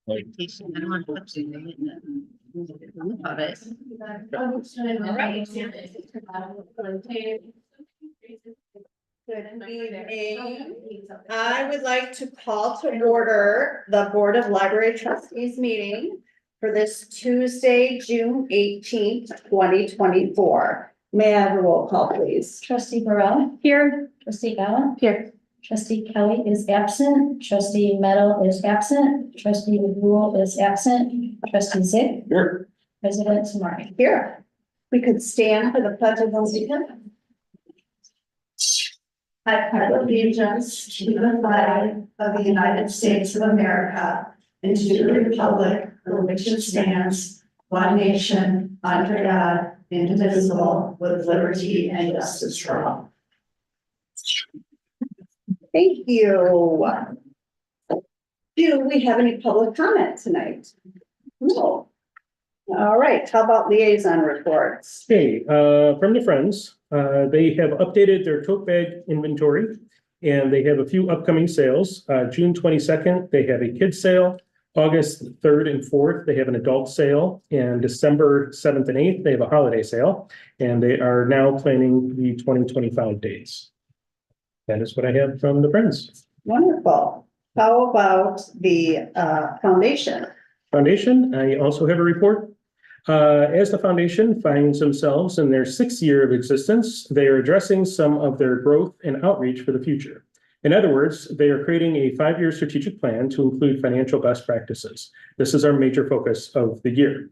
Vacation. I don't want to put you in it. About it. All right. Good evening. I would like to call to order the Board of Library Trustees meeting for this Tuesday, June 18th, 2024. May I have a roll call, please? Trustee Burrell? Here. Trustee Allen? Here. Trustee Kelly is absent. Trustee Meadow is absent. Trustee Rule is absent. Trustee Zick? Here. President Samari? Here. We could stand for the pledge of allegiance. I pledge allegiance to the flag of the United States of America and to the republic for which it stands, one nation, under God, indivisible, with liberty and justice for all. Thank you. Do we have any public comment tonight? No. All right, how about liaison reports? Hey, from the Friends, they have updated their tote bag inventory and they have a few upcoming sales. June 22nd, they have a kids sale. August 3rd and 4th, they have an adult sale, and December 7th and 8th, they have a holiday sale, and they are now planning the 2025 dates. That is what I have from the Friends. Wonderful. How about the foundation? Foundation, I also have a report. As the foundation finds themselves in their 6th year of existence, they are addressing some of their growth and outreach for the future. In other words, they are creating a 5-year strategic plan to include financial best practices. This is our major focus of the year.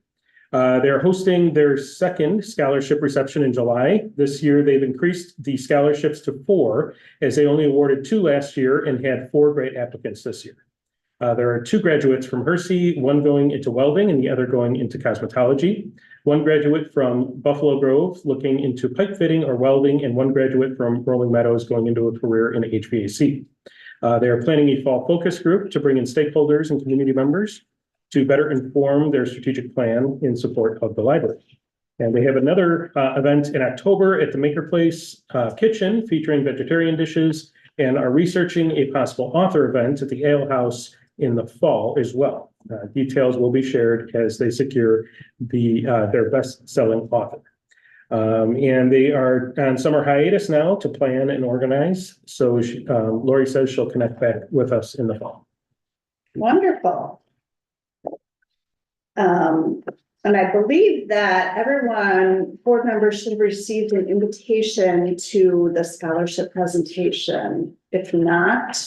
They're hosting their 2nd scholarship reception in July. This year, they've increased the scholarships to 4, as they only awarded 2 last year and had 4 great applicants this year. There are 2 graduates from Hersey, one going into welding and the other going into cosmetology. One graduate from Buffalo Grove looking into pipe fitting or welding, and one graduate from Rolling Meadows going into a career in HVAC. They are planning a fall focus group to bring in stakeholders and community members to better inform their strategic plan in support of the library. And they have another event in October at the Maker Place Kitchen featuring vegetarian dishes, and are researching a possible author event at the Ale House in the fall as well. Details will be shared as they secure their best-selling author. And they are on summer hiatus now to plan and organize. So Lori says she'll connect back with us in the fall. Wonderful. And I believe that everyone, board members, should have received an invitation to the scholarship presentation. If not,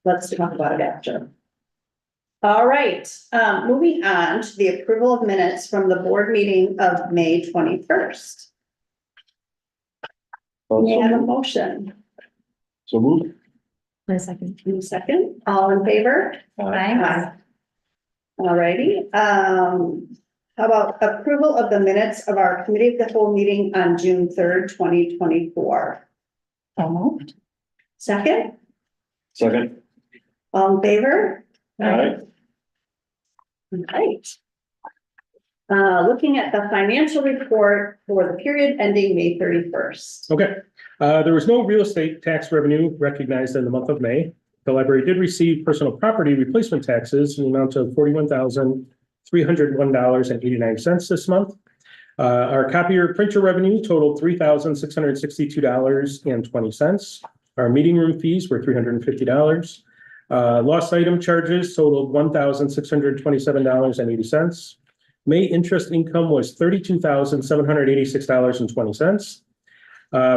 let's talk about it after. All right, moving on to the approval of minutes from the board meeting of May 21st. May I have a motion? So moved. Second, all in favor? Aye. All righty. How about approval of the minutes of our committee of the whole meeting on June 3rd, 2024? So moved. Second, Second. all in favor? Aye. Right. Looking at the financial report for the period ending May 31st. Okay. There was no real estate tax revenue recognized in the month of May. The library did receive personal property replacement taxes in the amount of $41,301.89 this month. Our copier printer revenue totaled $3,662.20. Our meeting room fees were $350. Lost item charges totaled $1,627.80. May interest income was $32,786.20.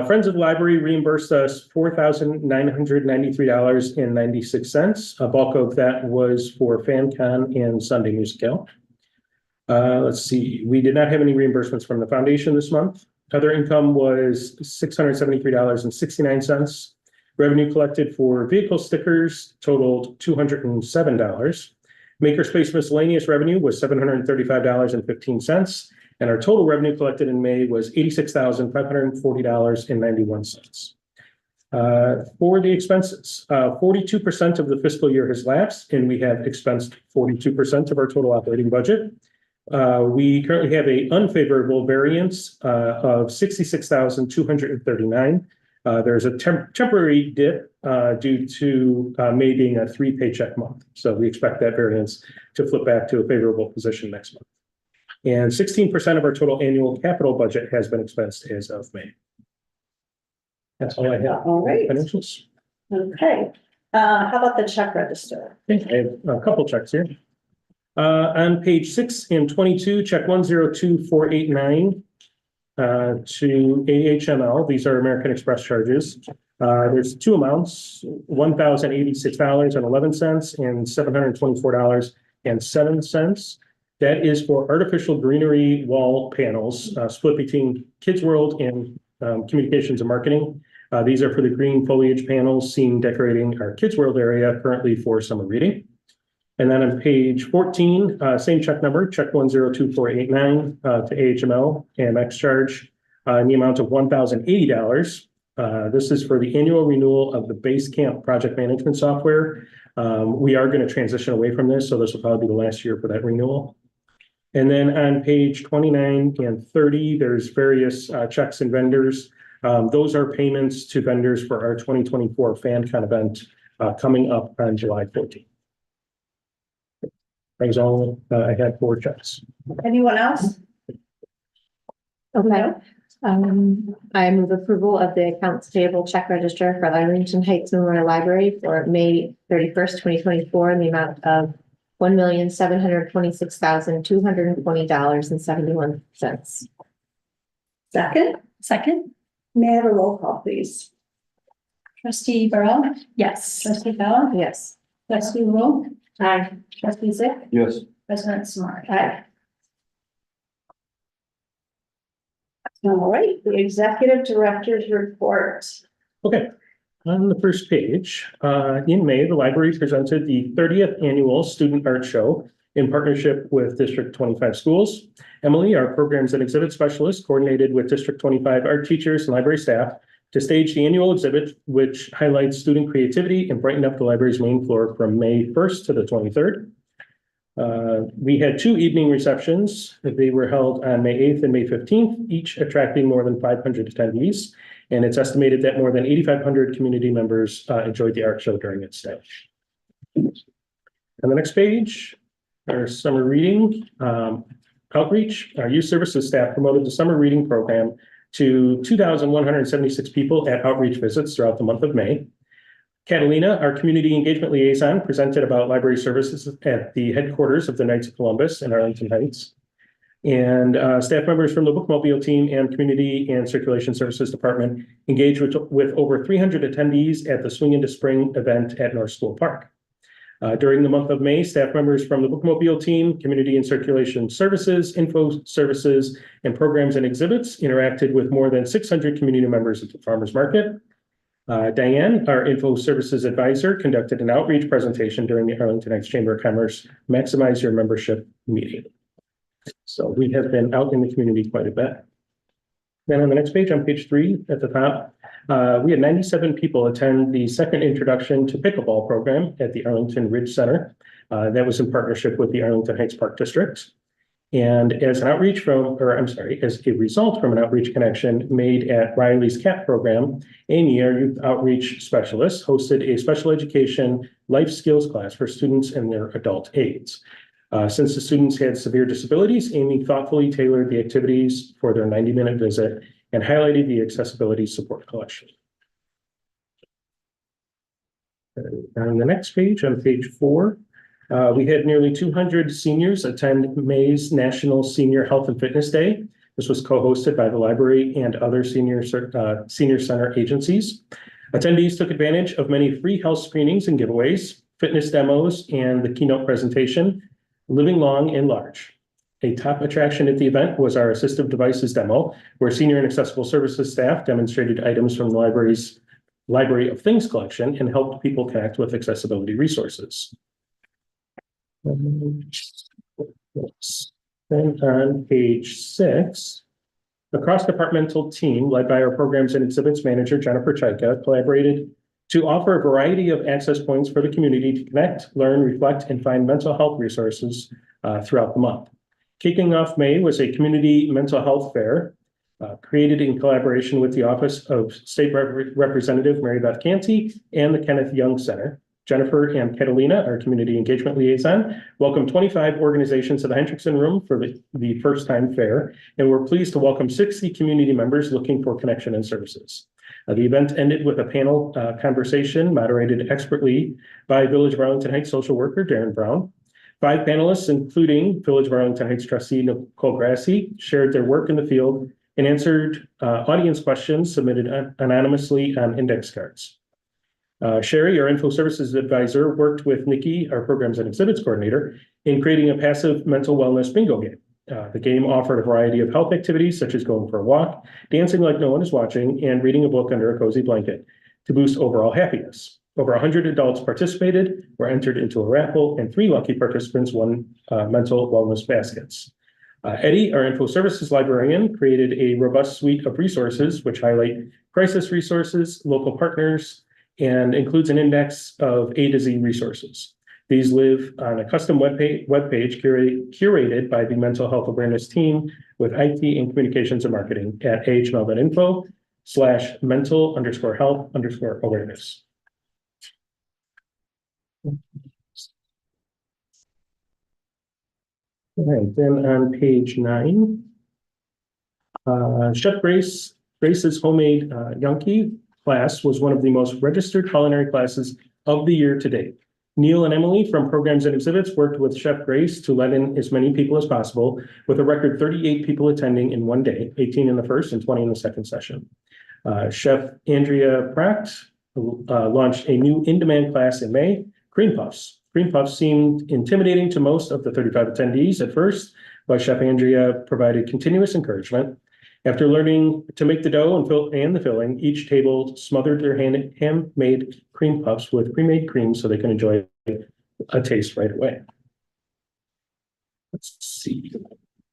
Friends of the Library reimbursed us $4,993.96. A bulk of that was for FanCon and Sunday Musical. Let's see, we did not have any reimbursements from the foundation this month. Other income was $673.69. Revenue collected for vehicle stickers totaled $207. Makerspace miscellaneous revenue was $735.15. And our total revenue collected in May was $86,540.91. For the expenses, 42% of the fiscal year has lapsed, and we have expensed 42% of our total operating budget. We currently have an unfavorable variance of $66,239. There's a temporary dip due to May being a 3 paycheck month. So we expect that variance to flip back to a favorable position next month. And 16% of our total annual capital budget has been expensed as of May. That's all I have. All right. Financials. Okay. How about the check register? Okay, I have a couple checks here. On page 6 and 22, check 102489 to AHML. These are American Express charges. There's two amounts, $1,086.11 and $724.07. That is for artificial greenery wall panels, split between Kids World and Communications and Marketing. These are for the green foliage panels seen decorating our Kids World area currently for summer reading. And then on page 14, same check number, check 102489 to AHML AMX charge in the amount of $1,080. This is for the annual renewal of the Basecamp project management software. We are going to transition away from this, so this will probably be the last year for that renewal. And then on page 29 and 30, there's various checks and vendors. Those are payments to vendors for our 2024 FanCon event coming up on July 14th. That was all I had for checks. Anyone else? Okay. I move approval of the accounts payable check register for Arlington Heights Memorial Library for May 31st, 2024 in the amount of $1,726,220.71. Second? Second, May I have a roll call, please? trustee Burrell, Yes. trustee Bella, Yes. trustee Rule, Aye. trustee Zick, Yes. president Smart. Aye. All right, the executive director's report. Okay, on the first page, in May, the library presented the 30th annual Student Art Show in partnership with District 25 schools. Emily, our programs and exhibit specialist, coordinated with District 25 art teachers and library staff to stage the annual exhibit, which highlights student creativity and brighten up the library's main floor from May 1st to the 23rd. We had 2 evening receptions. They were held on May 8th and May 15th, each attracting more than 500 attendees. And it's estimated that more than 8,500 community members enjoyed the art show during its stay. On the next page, our summer reading outreach. Our youth services staff promoted the summer reading program to 2,176 people at outreach visits throughout the month of May. Catalina, our community engagement liaison, presented about library services at the headquarters of the Knights of Columbus in Arlington Heights. And staff members from the Bookmobile team and Community and Circulation Services Department engaged with over 300 attendees at the Swing into Spring event at North School Park. During the month of May, staff members from the Bookmobile team, Community and Circulation Services, Info Services, and Programs and Exhibits interacted with more than 600 community members at the Farmers Market. Diane, our Info Services Advisor, conducted an outreach presentation during the Arlington Heights Chamber of Commerce Maximize Your Membership meeting. So we have been out in the community quite a bit. Then on the next page, on page 3 at the top, we had 97 people attend the second introduction to pickleball program at the Arlington Ridge Center. That was in partnership with the Arlington Heights Park District. And as an outreach from, or I'm sorry, as a result from an outreach connection made at Riley's CAP program, Amy, our youth outreach specialist, hosted a special education life skills class for students and their adult aides. Since the students had severe disabilities, Amy thoughtfully tailored the activities for their 90-minute visit and highlighted the accessibility support collection. On the next page, on page 4, we had nearly 200 seniors attend May's National Senior Health and Fitness Day. This was co-hosted by the library and other senior center agencies. Attendees took advantage of many free health screenings and giveaways, fitness demos, and the keynote presentation, Living Long and Large. A top attraction at the event was our assistive devices demo, where senior and accessible services staff demonstrated items from the library's Library of Things collection and helped people connect with accessibility resources. Then on page 6, the cross-departmental team led by our programs and exhibits manager, Jennifer Chaika, collaborated to offer a variety of access points for the community to connect, learn, reflect, and find mental health resources throughout the month. Kicking off May was a community mental health fair created in collaboration with the Office of State Representative Mary Beth Canty and the Kenneth Young Center. Jennifer and Catalina, our community engagement liaison, welcome 25 organizations to the Hendrickson Room for the first time fair, and we're pleased to welcome 60 community members looking for connection and services. The event ended with a panel conversation moderated expertly by Village of Arlington Heights social worker Darren Brown. 5 panelists, including Village of Arlington Heights trustee Nicole Grassi, shared their work in the field and answered audience questions submitted anonymously on index cards. Sherry, our info services advisor, worked with Nikki, our programs and exhibits coordinator, in creating a passive mental wellness bingo game. The game offered a variety of health activities such as going for a walk, dancing like no one is watching, and reading a book under a cozy blanket to boost overall happiness. Over 100 adults participated, were entered into a raffle, and 3 lucky participants won mental wellness baskets. Eddie, our info services librarian, created a robust suite of resources which highlight crisis resources, local partners, and includes an index of A to Z resources. These live on a custom webpage curated by the mental health awareness team with IT and communications and marketing at ahmel.info/mental_health_awareness. All right, then on page 9, Chef Grace's homemade Yankee class was one of the most registered culinary classes of the year to date. Neil and Emily from Programs and Exhibits worked with Chef Grace to let in as many people as possible, with a record 38 people attending in one day, 18 in the first and 20 in the second session. Chef Andrea Pratt launched a new in-demand class in May, Cream Puffs. Cream Puffs seemed intimidating to most of the 35 attendees at first, but Chef Andrea provided continuous encouragement. After learning to make the dough and the filling, each table smothered their handmade cream puffs with pre-made cream so they can enjoy a taste right away. Let's see.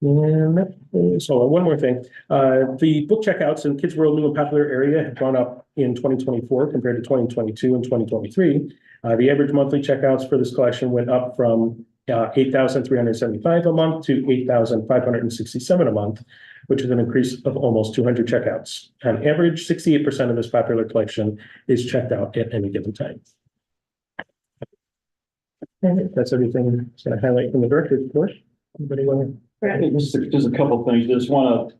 And so one more thing. The book checkouts in Kids World New and Popular area have gone up in 2024 compared to 2022 and 2023. The average monthly checkouts for this collection went up from 8,375 a month to 8,567 a month, which is an increase of almost 200 checkouts. On average, 68% of this popular collection is checked out at any given time. That's everything I'm going to highlight from the director's report. Anybody want to? Just a couple of things. Just want to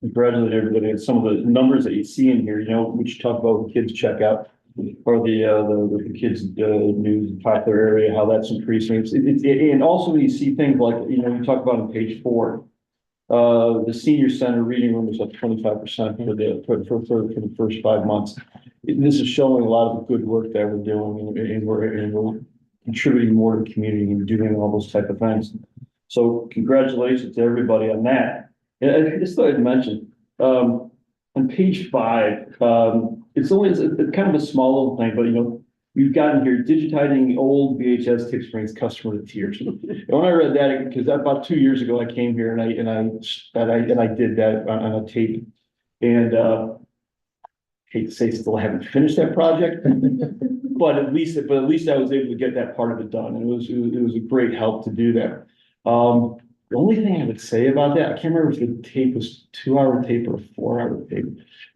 congratulate everybody on some of the numbers that you see in here, which talk about kids checkout or the kids news popular area, how that's increasing. And also you see things like, you talk about on page 4, the senior center reading room is up 25% for the first 5 months. This is showing a lot of the good work that we're doing, and we're contributing more to the community and doing all those type of things. So congratulations to everybody on that. And I just thought I'd mention, on page 5, it's kind of a small little thing, but we've gotten here digitizing old VHS tapes brings customer to tears. And when I read that, because about 2 years ago I came here and I did that on a tape, and hate to say still haven't finished that project, but at least I was able to get that part of it done, and it was a great help to do that. The only thing I would say about that, I can't remember if the tape was 2-hour tape or a 4-hour tape.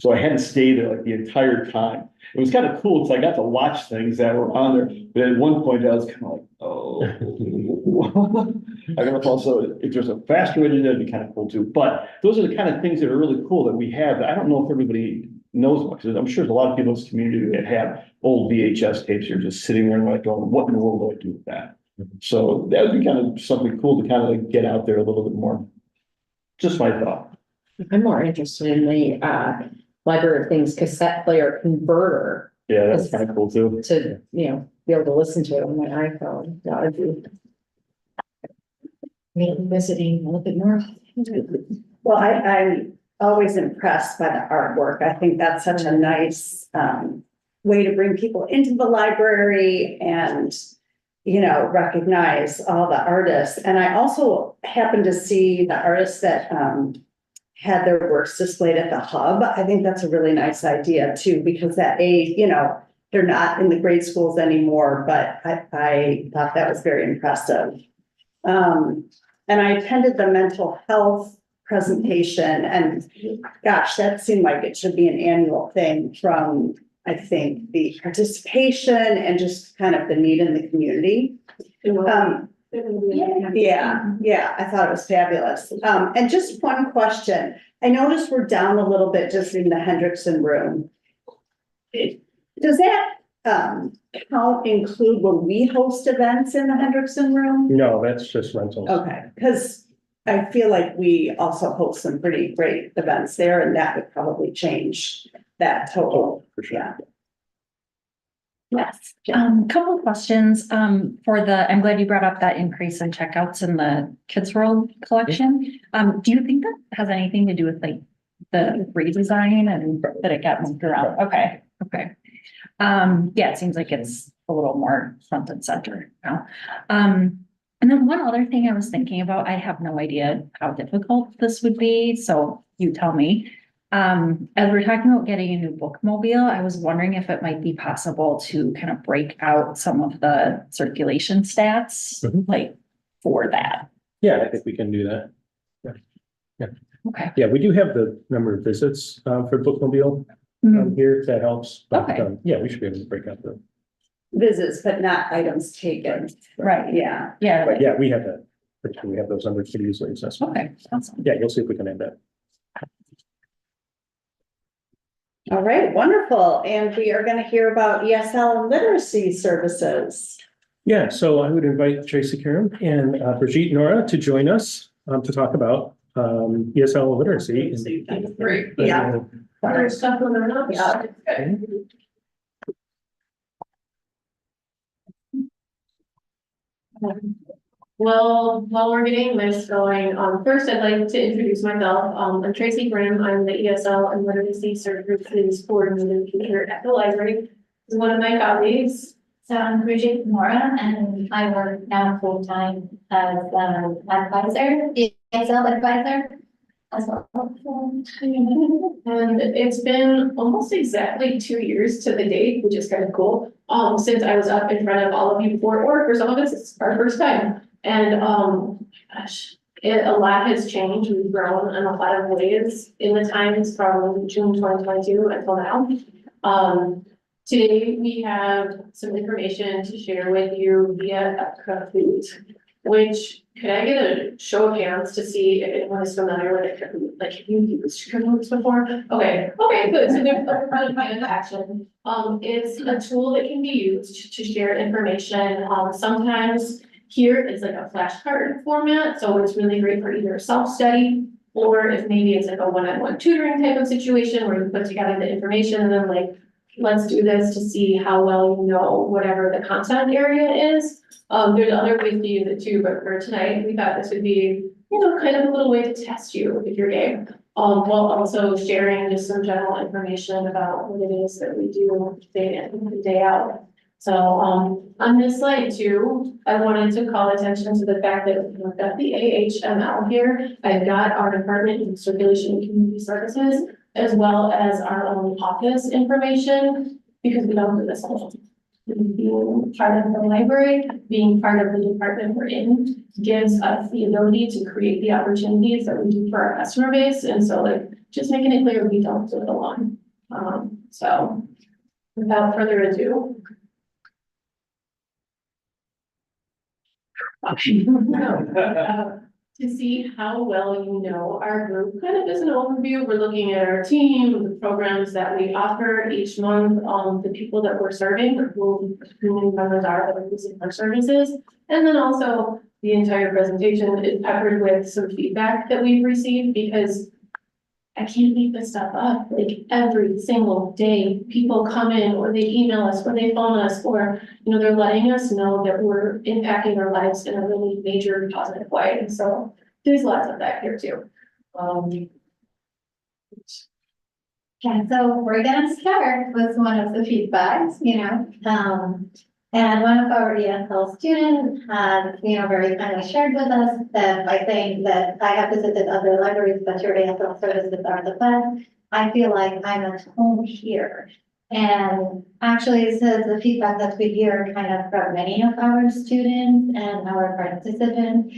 So I had to stay there like the entire time. It was kind of cool because I got to watch things that were on there. But at one point I was kind of like, oh, I don't know if also if there's a faster way to do that, it'd be kind of cool too. But those are the kind of things that are really cool that we have. I don't know if everybody knows much. I'm sure there's a lot of people in this community that have old VHS tapes here just sitting there and like going, what in the world do I do with that? So that would be kind of something cool to kind of like get out there a little bit more. Just my thought. I'm more interested in the Library of Things cassette player converter. Yeah, that's kind of cool too. To, be able to listen to it on my iPhone. That would be. Maybe visiting a little bit more. Well, I'm always impressed by the artwork. I think that's such a nice way to bring people into the library and recognize all the artists. And I also happened to see the artists that had their works displayed at the hub. I think that's a really nice idea too, because that they're not in the grade schools anymore, but I thought that was very impressive. And I attended the mental health presentation, and gosh, that seemed like it should be an annual thing from, I think, the participation and just kind of the need in the community. Yeah, I thought it was fabulous. And just one question. I noticed we're down a little bit just in the Hendrickson room. Does that, count include when we host events in the Hendrickson room? No, that's just rentals. Okay, because I feel like we also host some pretty great events there, and that would probably change that total. Oh, for sure. Yeah. Yes. Couple of questions, for the, I'm glad you brought up that increase in checkouts in the Kids World collection. Do you think that has anything to do with like the redesign and that it got moved around? Okay, okay. Yeah, it seems like it's a little more front and center now. And then one other thing I was thinking about, I have no idea how difficult this would be, so you tell me. As we're talking about getting a new bookmobile, I was wondering if it might be possible to kind of break out some of the circulation stats, Mhm. like for that. Yeah, I think we can do that. Okay. Yeah, we do have the number of visits, for bookmobile, Mhm. here, if that helps. But, Okay. yeah, we should be able to break out the, Visits, but not items taken. Right, Yeah. yeah, but yeah, we have that. We have those numbers pretty easily accessible. okay, awesome. Yeah, you'll see if we can add that. All right, wonderful. And we are going to hear about ESL and literacy services. Yeah, so I would invite Tracy Karam and Brigitte Nora to join us, to talk about, ESL literacy. Great. Yeah. Yeah. Well, while we're getting this going, first I'd like to introduce myself. I'm Tracy Grimm. I'm the ESL and Literacy Services Coordinator here at the library. This is one of my colleagues. So I'm Brigitte Mora, and I work now full-time as an advisor, ESL advisor as well. And it's been almost exactly 2 years to the date, which is kind of cool. Since I was up in front of all of you before, or for some of us, it's our first time. And, gosh, a lot has changed. We've grown in a lot of ways in the times from June 2022 until now. Today we have some information to share with you via a Kahoot, which, could I get a show of hands to see if anyone is familiar with a Kahoot? Like, have you used Kahoots before? Okay, good. So there's a lot of hand action. It's a tool that can be used to share information. Sometimes here it's like a flashcard format, so it's really great for either self-study or if maybe it's like a one-on-one tutoring type of situation where you put together the information and then like, let's do this to see how well you know whatever the content area is. There's other ways to use it too, but for tonight, we thought this would be, kind of a little way to test you if you're game. While also sharing just some general information about what it is that we do day in and day out. So, on this slide too, I wanted to call attention to the fact that we've got the AHML here. I've got our Department of Circulation and Community Services, as well as our own office information, because we don't do this alone. Being part of the library, being part of the department we're in, gives us the ability to create the opportunities that we do for our customer base. And so like, just making it clear we don't do it alone. So without further ado. To see how well you know our group, kind of as an overview, we're looking at our team, the programs that we offer each month, the people that we're serving, who community members are that are using our services, and then also the entire presentation is peppered with some feedback that we've received, because I can't make this stuff up. Like every single day, people come in or they email us or they phone us or, they're letting us know that we're impacting our lives in a really major positive way. And so there's lots of that here too. Yeah, so we're gonna start with one of the feedbacks, and one of our ESL students has, very kindly shared with us that by saying that I have visited other libraries, but your ESL services are the best. I feel like I'm at home here. And actually, this is the feedback that we hear kind of from many of our students and our participants,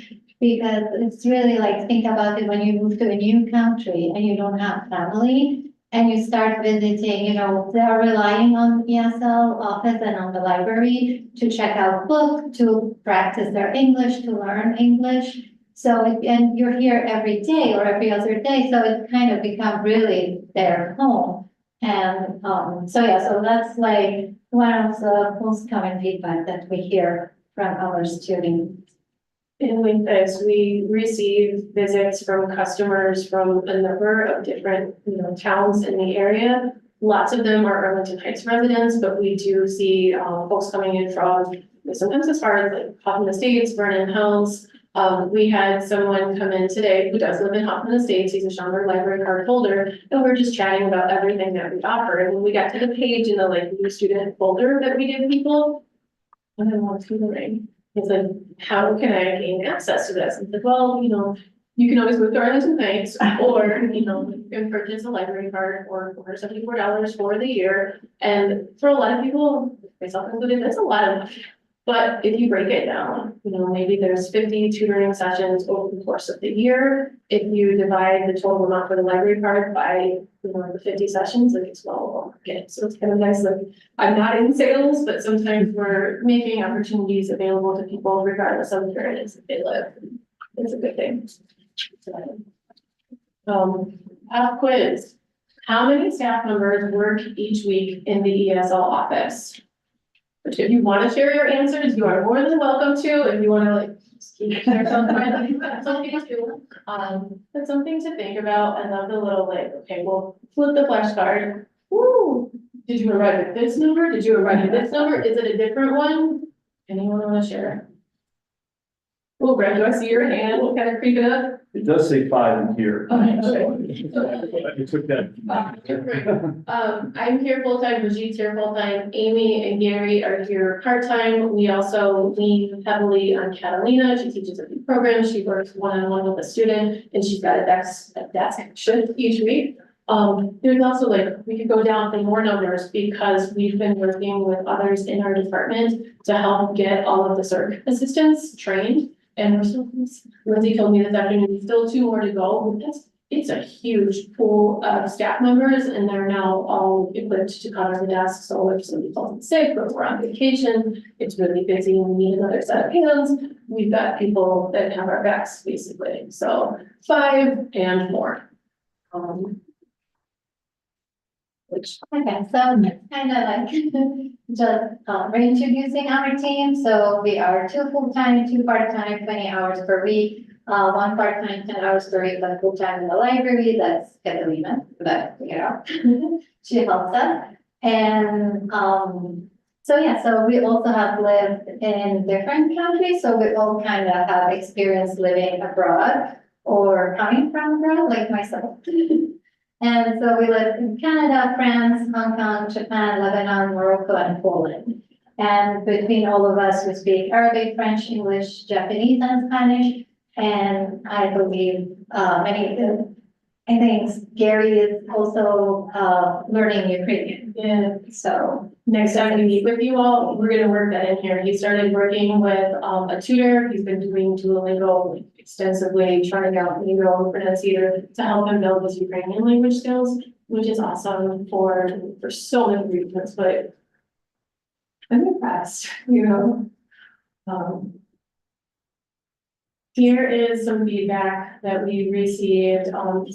Because it's really like, think about it when you move to a new country and you don't have family. And you start visiting, you know, they are relying on ESL office and on the library to check out books, to practice their English, to learn English. So, and you're here every day or every other day, so it kind of become really their home. And, so yeah, so that's like one of the most common feedback that we hear from our students. And with this, we receive visits from customers from a number of different, you know, towns in the area. Lots of them are Arlington Heights residents, but we do see, folks coming in from, sometimes as far as like Hoffman Estates, Vernon Hills. We had someone come in today who does live in Hoffman Estates. He's a Schaumburg Library card holder, and we're just chatting about everything that we offer. And when we got to the page in the like new student folder that we give people, and then what's tutoring? It's like, how can I gain access to this? It's like, well, you know, you can always move to Arlington Heights, or, you know, you can purchase a library card for $474 for the year. And for a lot of people, myself included, that's a lot of money. But if you break it down, you know, maybe there's 50 tutoring sessions over the course of the year. If you divide the total amount for the library card by, you know, the 50 sessions, like it's well over market. So it's kind of nice, like, I'm not in sales, but sometimes we're making opportunities available to people regardless of where it is that they live. It's a good thing. Pop quiz. How many staff members work each week in the ESL office? But if you want to share your answers, you are more than welcome to. If you want to like just keep yourself private, that's something too. That's something to think about. I love the little like, okay, well, flip the flashcard. Woo! Did you arrive at this number? Did you arrive at this number? Is it a different one? Anyone want to share? Oh, Brad, do I see your hand kind of creeping up? It does say 5 in here. Okay. I took that. I'm here full-time, Brigitte here full-time, Amy and Gary are here part-time. We also lean heavily on Catalina. She teaches a few programs. She works one-on-one with a student, and she's got a desk shift each week. There's also like, we could go down for more numbers because we've been working with others in our department to help get all of the CERC assistants trained. And we're still, Lindsay told me this afternoon, still 2 more to go. It's a huge pool of staff members, and they're now all equipped to cover the desk. So if somebody calls in sick or we're on vacation, it's really busy and we need another set of hands. We've got people that have our backs basically. So 5 and more. Okay, so it's kind of like just reintroducing our team. So we are 2 full-time, 2 part-time, 20 hours per week. 1 part-time, 10 hours per week, but full-time in the library. That's Catalina, but you know, she helps us. And so yeah, so we also have lived in different countries. So we all kind of have experience living abroad or coming from abroad, like myself. And so we lived in Canada, France, Hong Kong, Japan, Lebanon, Morocco, and Poland. And between all of us, we speak Arabic, French, English, Japanese, and Spanish. And I believe I think Gary is also learning Ukrainian. Yeah. So Next time we meet with you all, we're gonna work that in here. He started working with a tutor. He's been doing Duolingo extensively, trying out lingo pronunciator to help him build his Ukrainian language skills, which is awesome for so many reasons, but I'm impressed, you know. Here is some feedback that we received.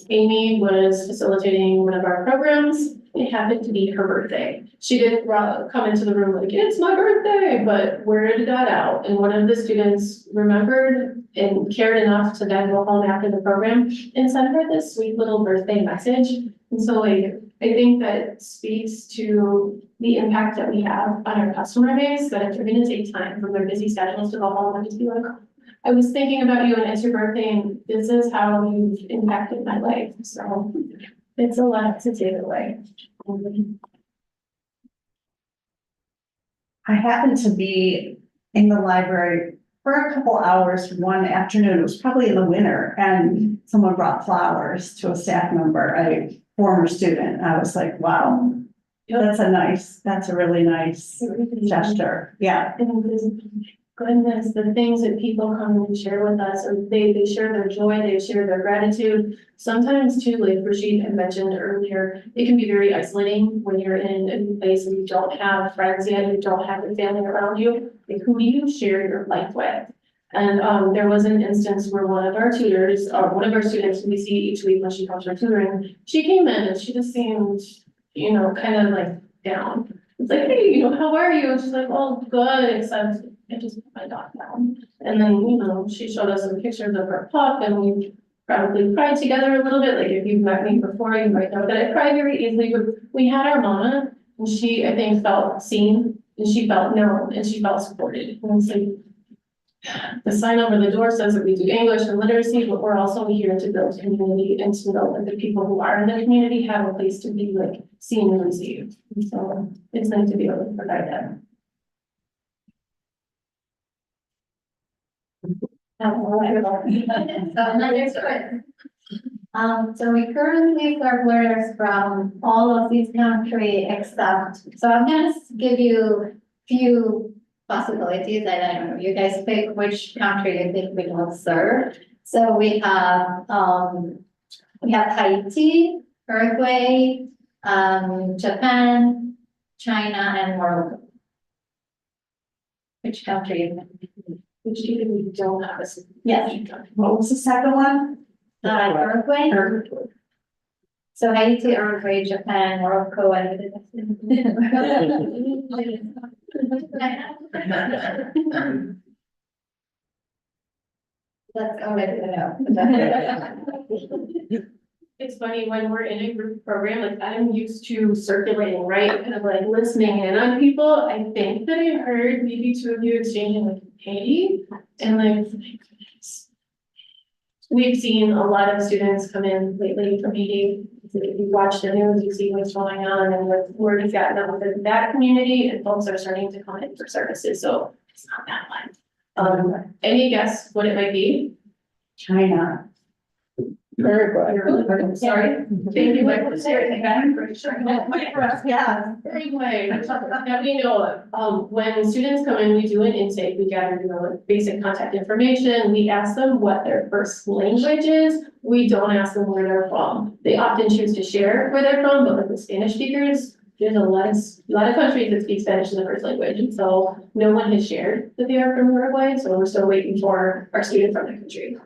Amy was facilitating one of our programs. It happened to be her birthday. She didn't come into the room like, it's my birthday, but worded that out. And one of the students remembered and cared enough to then go home after the program and send her this sweet little birthday message. And so like, I think that speaks to the impact that we have on our customer base, that if they're gonna take time from their busy schedules to go home and just be like, I was thinking about you and it's your birthday and this is how you've impacted my life. So it's a lot to take away. I happened to be in the library for a couple hours one afternoon. It was probably in the winter, and someone brought flowers to a staff member, a former student. I was like, wow, that's a really nice gesture. Yeah. goodness, the things that people come and share with us, or they share their joy, they share their gratitude. Sometimes too, like Brigitte had mentioned earlier, it can be very isolating when you're in a new place and you don't have friends yet, you don't have your family around you. Like, who do you share your life with? And there was an instance where one of our tutors, or one of our students who we see each week when she comes for tutoring, she came in and she just seemed, you know, kind of like down. It's like, hey, you know, how are you? And she's like, oh, good, except I just put my dog down. And then, you know, she showed us some pictures of her pup and we probably cried together a little bit. Like, if you've met me before, you might know that I cry very easily, but we had our moment and she, I think, felt seen and she felt known and she felt supported. And it's like, the sign over the door says that we do English and literacy, but we're also here to build community and to know that the people who are in the community have a place to be like seen and received. And so it's nice to be able to provide that. So we currently serve learners from all of these countries except, so I'm gonna give you few possibilities, and I don't know, you guys pick which country you think we will serve. So we have Haiti, Uruguay, Japan, China, and Morocco. Which country? Which even we don't have a. Yes. What was the second one? Uruguay. So Haiti, Uruguay, Japan, Morocco, and. That's already enough. It's funny when we're in a group program, like I'm used to circulating, right? Kind of like listening in on people. I think that I heard maybe two of you exchanging like Haiti and like, my goodness. We've seen a lot of students come in lately from Haiti. If you watch the news, you see what's going on and what word has gotten out within that community and folks are starting to come in for services. So it's not that one. Any guess what it might be? China. Uruguay. Sorry. Thank you, Michael. Yeah. Anyway, that we know of, when students come in, we do an intake, we gather, you know, like basic contact information, we ask them what their first language is. We don't ask them where they're from. They often choose to share where they're from, but with the Spanish speakers, there's a lot of countries that speak Spanish as a first language, and so no one has shared that they are from Uruguay, so we're still waiting for our student from the country.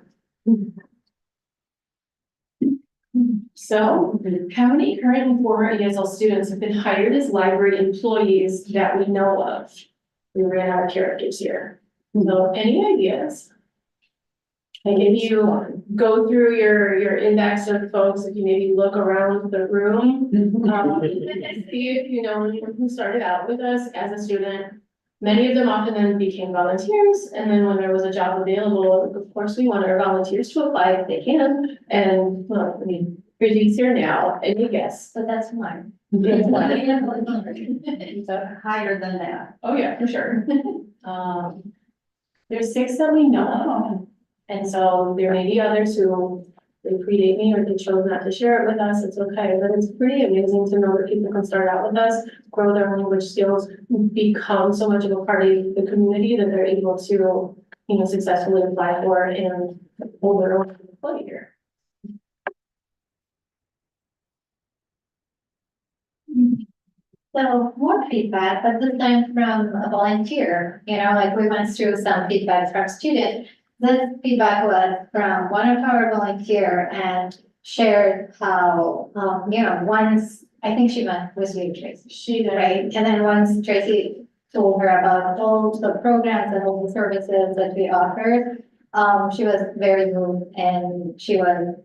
So, how many current and former ESL students have been hired as library employees that we know of? We ran out of characters here. So, any ideas? Like if you go through your index of folks, if you maybe look around the room, see if you know anyone who started out with us as a student. Many of them often then became volunteers, and then when there was a job available, of course, we want our volunteers to apply if they can. And well, I mean, Bridget's here now, any guess? So that's one. So higher than that. Oh, yeah, for sure. There's 6 that we know of. And so there may be others who they predate me or they chose not to share it with us. It's okay, but it's pretty amazing to know that people can start out with us, grow their language skills, become so much of a part of the community that they're able to, you know, successfully apply for and hold their own employee here. So more feedback, but this time from a volunteer, you know, like we went through some feedback from students. This feedback was from one of our volunteer and shared how, you know, once, I think she went with you, Tracy. She did. Right, and then once Tracy told her about all the programs and all the services that we offered, she was very moved and she was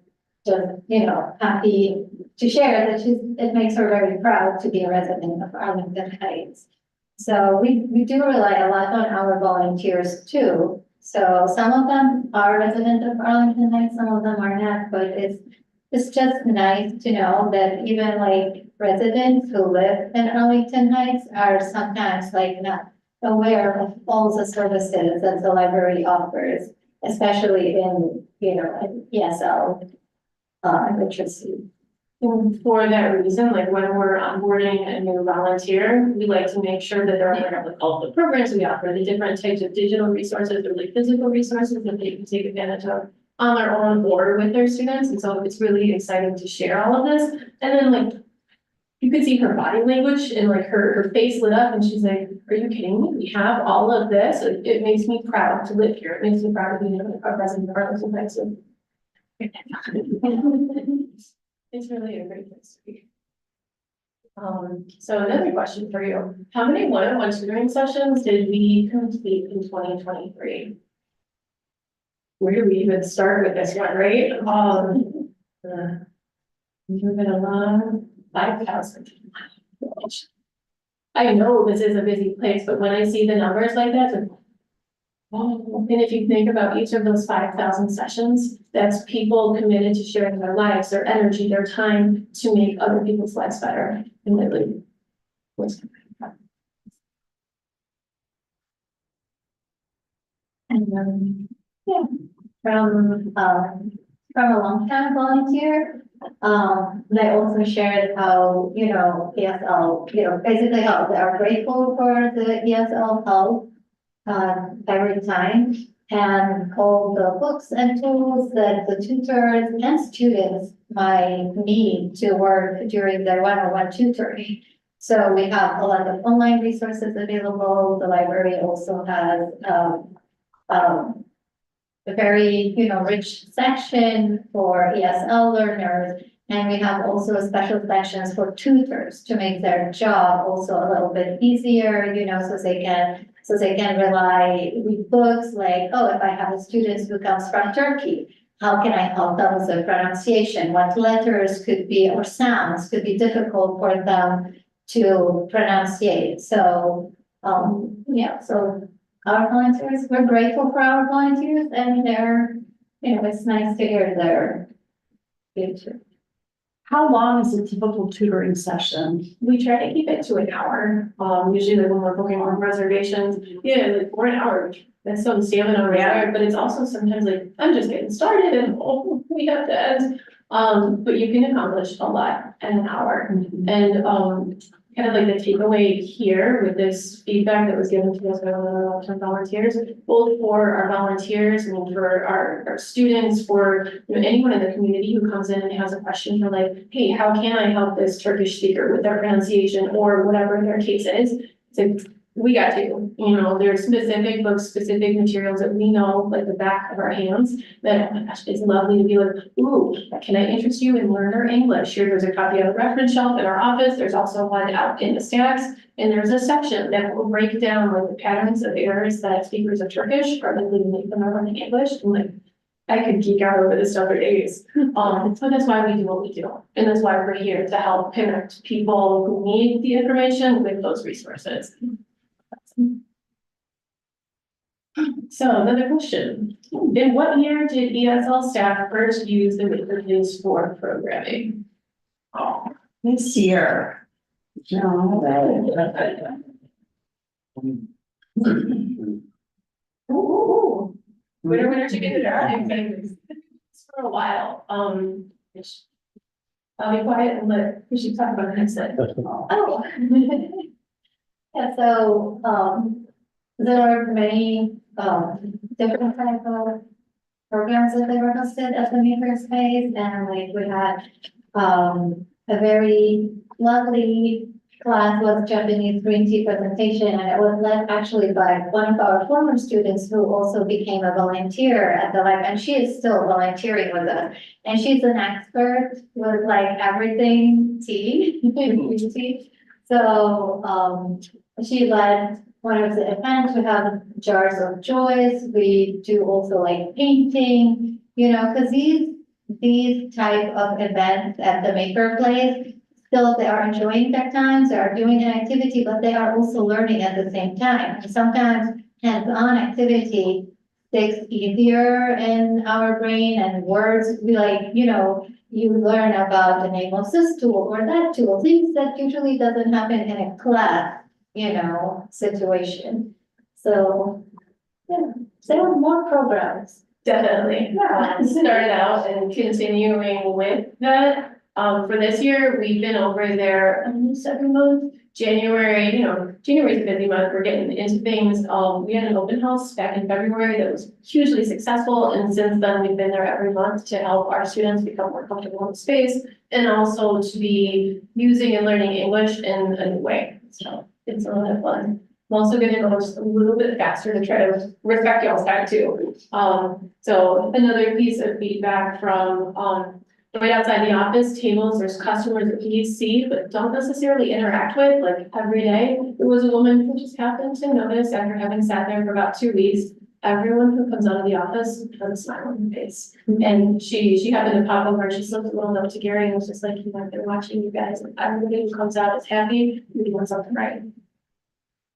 just, you know, happy to share that it makes her very proud to be a resident of Arlington Heights. So we do rely a lot on our volunteers too. So some of them are resident of Arlington Heights, some of them are not, but it's just nice to know that even like residents who live in Arlington Heights are sometimes like not aware of all the services that the library offers, especially in, you know, in ESL literacy. And for that reason, like when we're onboarding a new volunteer, we like to make sure that they're aware of like, all the programs we offer, the different types of digital resources or like physical resources that they can take advantage of on their own or with their students. And so it's really exciting to share all of this. And then like, you could see her body language and like her face lit up and she's like, are you kidding me? We have all of this. It makes me proud to live here. It makes me proud to be a resident of Arlington Heights. So it's really a great place to be. So another question for you. How many one-on-one tutoring sessions did we complete in 2023? Where do we even start with this one, right? Moving along, 5,000. I know this is a busy place, but when I see the numbers like that, it's like, oh, and if you think about each of those 5,000 sessions, that's people committed to sharing their lives, their energy, their time to make other people's lives better. And really, And yeah, from a long time volunteer, they also shared how, ESL, basically how they are grateful for the ESL help, every time. And all the books and tools that the tutors and students might need to work during their one-on-one tutoring. So we have a lot of online resources available. The library also has, a very, rich section for ESL learners. And we have also special sections for tutors to make their job also a little bit easier, so they can rely with books like, oh, if I have a student who comes from Turkey, how can I help them with the pronunciation? What letters could be, or sounds could be difficult for them to pronunciate? So, so our volunteers, we're grateful for our volunteers and it's nice to hear their future. How long is a typical tutoring session? we try to keep it to an hour. Usually like when we're booking on reservations, like for an hour. That's some stamina right there, but it's also sometimes like, I'm just getting started and we have to end. But you can accomplish a lot in an hour. And kind of like the takeaway here with this feedback that was given to us by one of our long-term volunteers, both for our volunteers and for our students, for anyone in the community who comes in and has a question for like, hey, how can I help this Turkish speaker with their pronunciation or whatever their case is? It's like, we got to, there's specific books, specific materials that we know like the back of our hands that, oh my gosh, it's lovely to be like, ooh, can I interest you in learner English? Here, there's a copy of the reference shelf in our office. There's also one out in the stacks. And there's a section that will break down like the patterns of errors that speakers of Turkish are likely to make them learning English. And like, I could geek out over this stuff for days. So that's why we do what we do. And that's why we're here to help connect people who need the information with those resources. So another question, in what year did ESL staff first use the Makerplace for programming? This year. No. Ooh, winner chicken dinner, for a while, I'll be quiet and let Chrissy talk about it instead. Oh. Yeah, so, there are many, different type of programs that they were hosted at the Makerspace, and like we had, a very lovely class with Japanese green tea presentation, and it was led actually by one of our former students who also became a volunteer at the lab, and she is still volunteering with us. And she's an expert with like everything tea, green tea. So, she led one of the events. We have jars of joys. We do also like painting, because these type of events at the Maker Place, still they are enjoying their times, they are doing an activity, but they are also learning at the same time. And sometimes hands-on activity sticks easier in our brain, and words, we like, you learn about the name of this tool or that tool, things that usually doesn't happen in a class, situation. So, yeah, there are more programs. Definitely. Started out and continuing with that. For this year, we've been over there almost every month. January, January's a busy month. We're getting into things. We had an open house back in February that was hugely successful. And since then, we've been there every month to help our students become more comfortable in the space and also to be using and learning English in a new way. So it's a lot of fun. I'm also gonna go just a little bit faster to try to respect y'all's time too. So another piece of feedback from, right outside the office tables, there's customers that we see but don't necessarily interact with like every day. There was a woman who just happened to notice after having sat there for about 2 weeks, everyone who comes out of the office has a smile on her face. And she happened to pop over and she slipped a little note to Gary and was just like, I've been watching you guys, and everybody who comes out is happy, you're doing something right.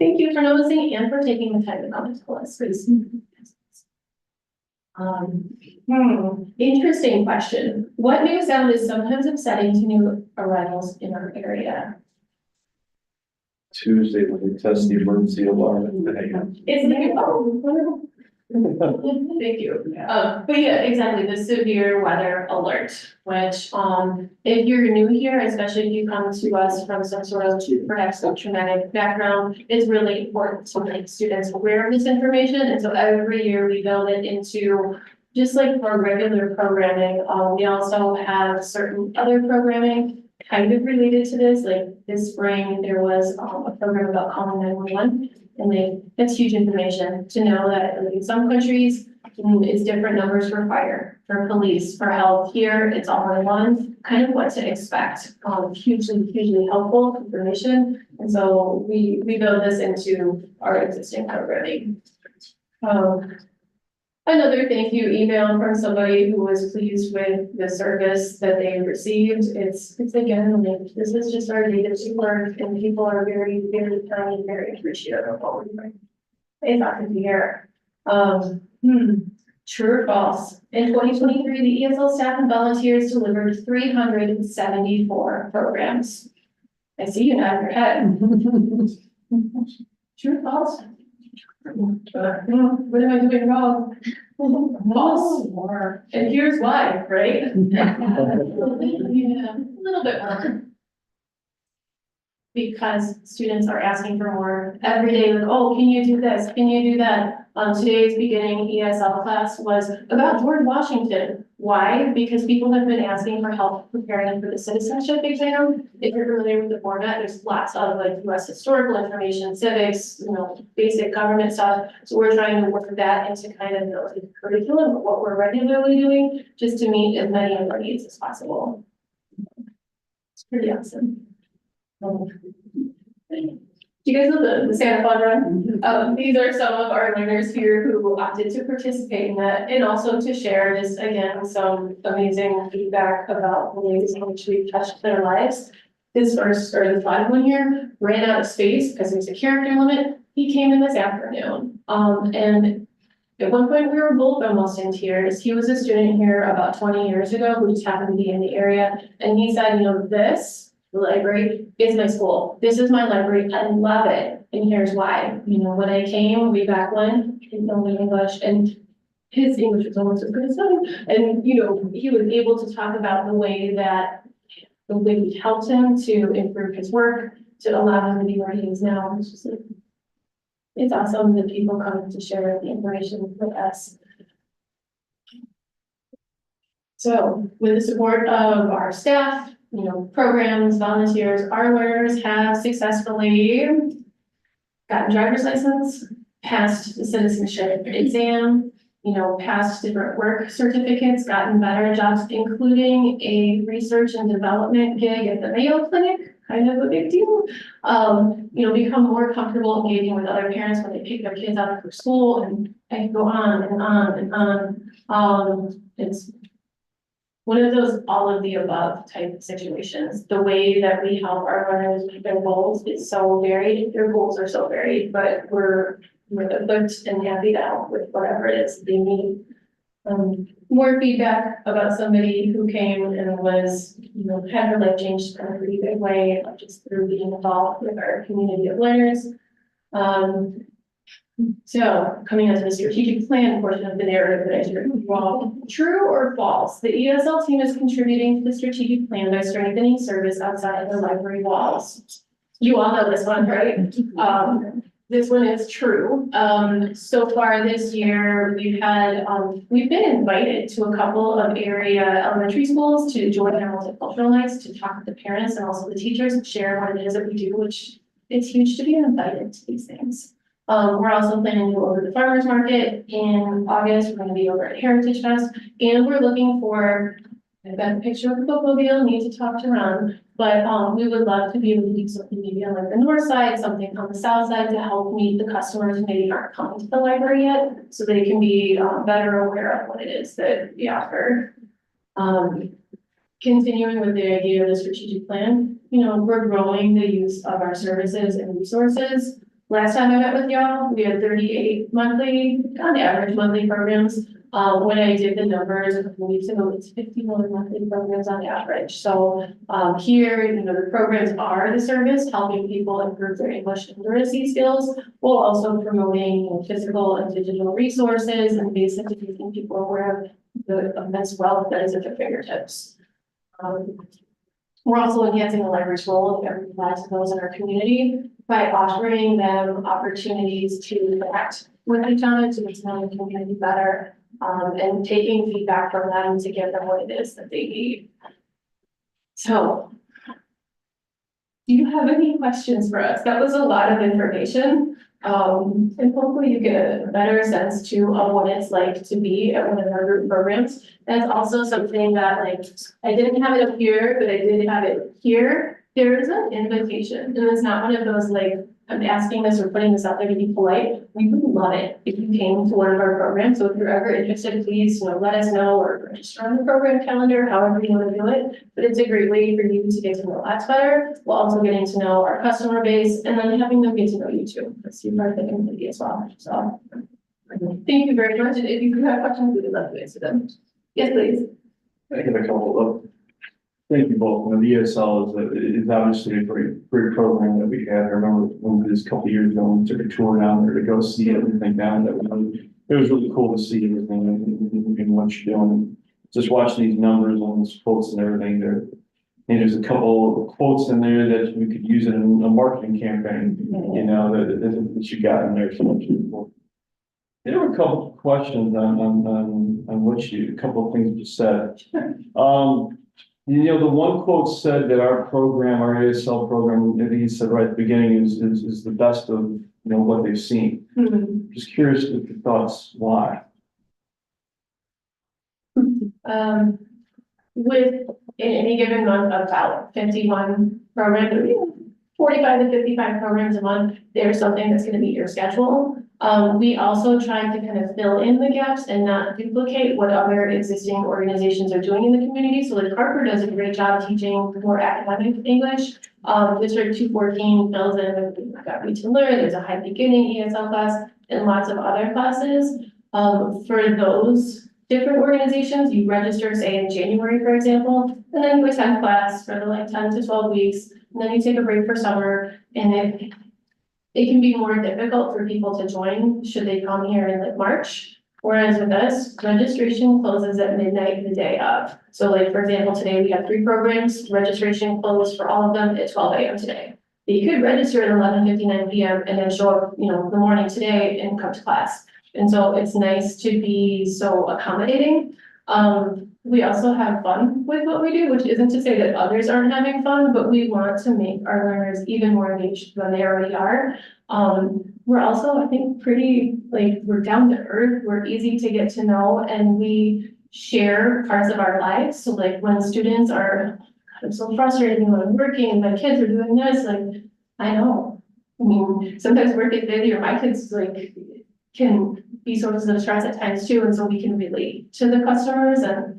Thank you for noticing and for taking the time to come to us, please. Interesting question. What new sound is sometimes upsetting to new arrivals in our area? Tuesday, when we test the emergency alarm at 10 a.m. It's like, oh, thank you. But yeah, exactly, the severe weather alert, which, if you're new here, especially if you come to us from some sort of perhaps some traumatic background, it's really important to make students aware of this information. And so every year we build it into just like for regular programming. We also have certain other programming kind of related to this, like this spring, there was a program about calling 911. And that's huge information to know that in some countries, it's different numbers for fire, for police, for health. Here, it's all in one, kind of what to expect. Hugely helpful information. And so we build this into our existing programming. Another thank you email from somebody who was pleased with the service that they received. It's again, like, this is just our day to work, and people are very, very kind and very appreciative of what we're doing. It's awesome to hear. True or false? In 2023, the ESL staff and volunteers delivered 374 programs. I see you nod your head. True or false? What am I doing wrong? False. And here's why, right? Yeah, a little bit more. Because students are asking for more every day, like, oh, can you do this? Can you do that? Today's beginning ESL class was about George Washington. Why? Because people have been asking for help preparing for the citizenship exam. If you're familiar with the format, there's lots of like US historical information, civics, basic government stuff. So we're trying to work that into kind of the curriculum of what we're regularly doing, just to meet as many of our needs as possible. It's pretty awesome. Do you guys know the Santa Fun Run? These are some of our learners here who opted to participate in that, and also to share just again some amazing feedback about the ways in which we've touched their lives. This first or the final one here ran out of space because there's a character limit. He came in this afternoon, and at one point we were both almost in tears. He was a student here about 20 years ago who just happened to be in the area, and he said, this. The library is my school. This is my library. I love it. And here's why. When I came way back when, I didn't know English, and his English was almost as good as mine. And, he was able to talk about the way we helped him to improve his work, to allow him to be where he is now. It's just it's awesome that people come to share the information with us. So with the support of our staff, programs, volunteers, our learners have successfully gotten driver's license, passed the citizenship exam, passed different work certificates, gotten better jobs, including a research and development gig at the Mayo Clinic, kind of a big deal. Become more comfortable engaging with other parents when they pick their kids up for school, and I can go on and on and on. It's one of those all of the above type of situations. The way that we help our learners with their goals is so varied. Their goals are so varied, but we're equipped and happy to help with whatever it is they need. More feedback about somebody who came and was, had her life changed in a pretty big way, just through being involved with our community of learners. So coming onto the strategic plan portion of the narrative that I shared with you all, true or false? The ESL team is contributing to the strategic plan by strengthening service outside of the library walls. You all know this one, right? This one is true. So far this year, we've been invited to a couple of area elementary schools to join their multicultural nights, to talk with the parents and also the teachers and share what it is that we do, which it's huge to be invited to these things. We're also planning to go over to the farmers market in August. We're gonna be over at Heritage Fest, and we're looking for, I've got a picture of the bookmobile, need to talk to Ron, but, we would love to be able to do something maybe on like the north side, something on the south side to help meet the customers who maybe aren't coming to the library yet, so they can be, better aware of what it is that we offer. Continuing with the idea of the strategic plan, we're growing the use of our services and resources. Last time I met with y'all, we had 38 monthly, on average monthly programs. When I did the numbers a couple weeks ago, it's 51 monthly programs on average. So, here, the programs are the service, helping people improve their English and literacy skills, while also promoting physical and digital resources and basically making people aware of the immense wealth that is at their fingertips. We're also enhancing the library's role of every class of those in our community by offering them opportunities to connect with each other, to get to know the community better, and taking feedback from them to give them what it is that they need. So, do you have any questions for us? That was a lot of information. And hopefully you get a better sense too of what it's like to be at one of our group programs. That's also something that I didn't have it up here, but I did have it here. There is an invitation, and it's not one of those I'm asking this or putting this out there to be polite. We would love it if you came to one of our programs. So if you're ever interested, please, let us know or register on the program calendar, however you want to do it. But it's a great way for you to get to know us better, while also getting to know our customer base, and then having them get to know you too. Let's see part of the community as well. So thank you very much. And if you do have questions, we would love to answer them. Yes, please. I have a couple of. Thank you both. The ESL is obviously a great program that we had. I remember when we did this a couple of years ago, we took a tour down there to go see everything down there. It was really cool to see everything and what you're doing. Just watching these numbers on these quotes and everything there. And there's a couple of quotes in there that we could use in a marketing campaign, that you got in there. So much cool. There were a couple of questions on a couple of things you said. The one quote said that our program, our ASL program, I think he said right at the beginning is the best of, what they've seen. Mm-hmm. Just curious with your thoughts, why? With in any given month about 51 programs, 45 to 55 programs a month, there's something that's going to meet your schedule. We also try to kind of fill in the gaps and not duplicate what other existing organizations are doing in the community. So Harper does a great job teaching more academic English. District 214 fills in, we've got Read to Learn, there's a high beginning ESL class, and lots of other classes. For those different organizations, you register, say in January, for example, and then you attend class for the 10 to 12 weeks, and then you take a break for summer, and it can be more difficult for people to join should they come here in March. Whereas with us, registration closes at midnight the day of. So for example, today we have 3 programs, registration closed for all of them at 12 a.m. today. But you could register at 11:59 p.m. and then show up, the morning today and come to class. And so it's nice to be so accommodating. We also have fun with what we do, which isn't to say that others aren't having fun, but we want to make our learners even more engaged than they already are. We're also, I think, pretty, we're down to earth, we're easy to get to know, and we share parts of our lives. So when students are, I'm so frustrated when I'm working and my kids are doing this, I know. I mean, sometimes work is busy or my kids can be sources of stress at times too, and so we can relate to the customers, and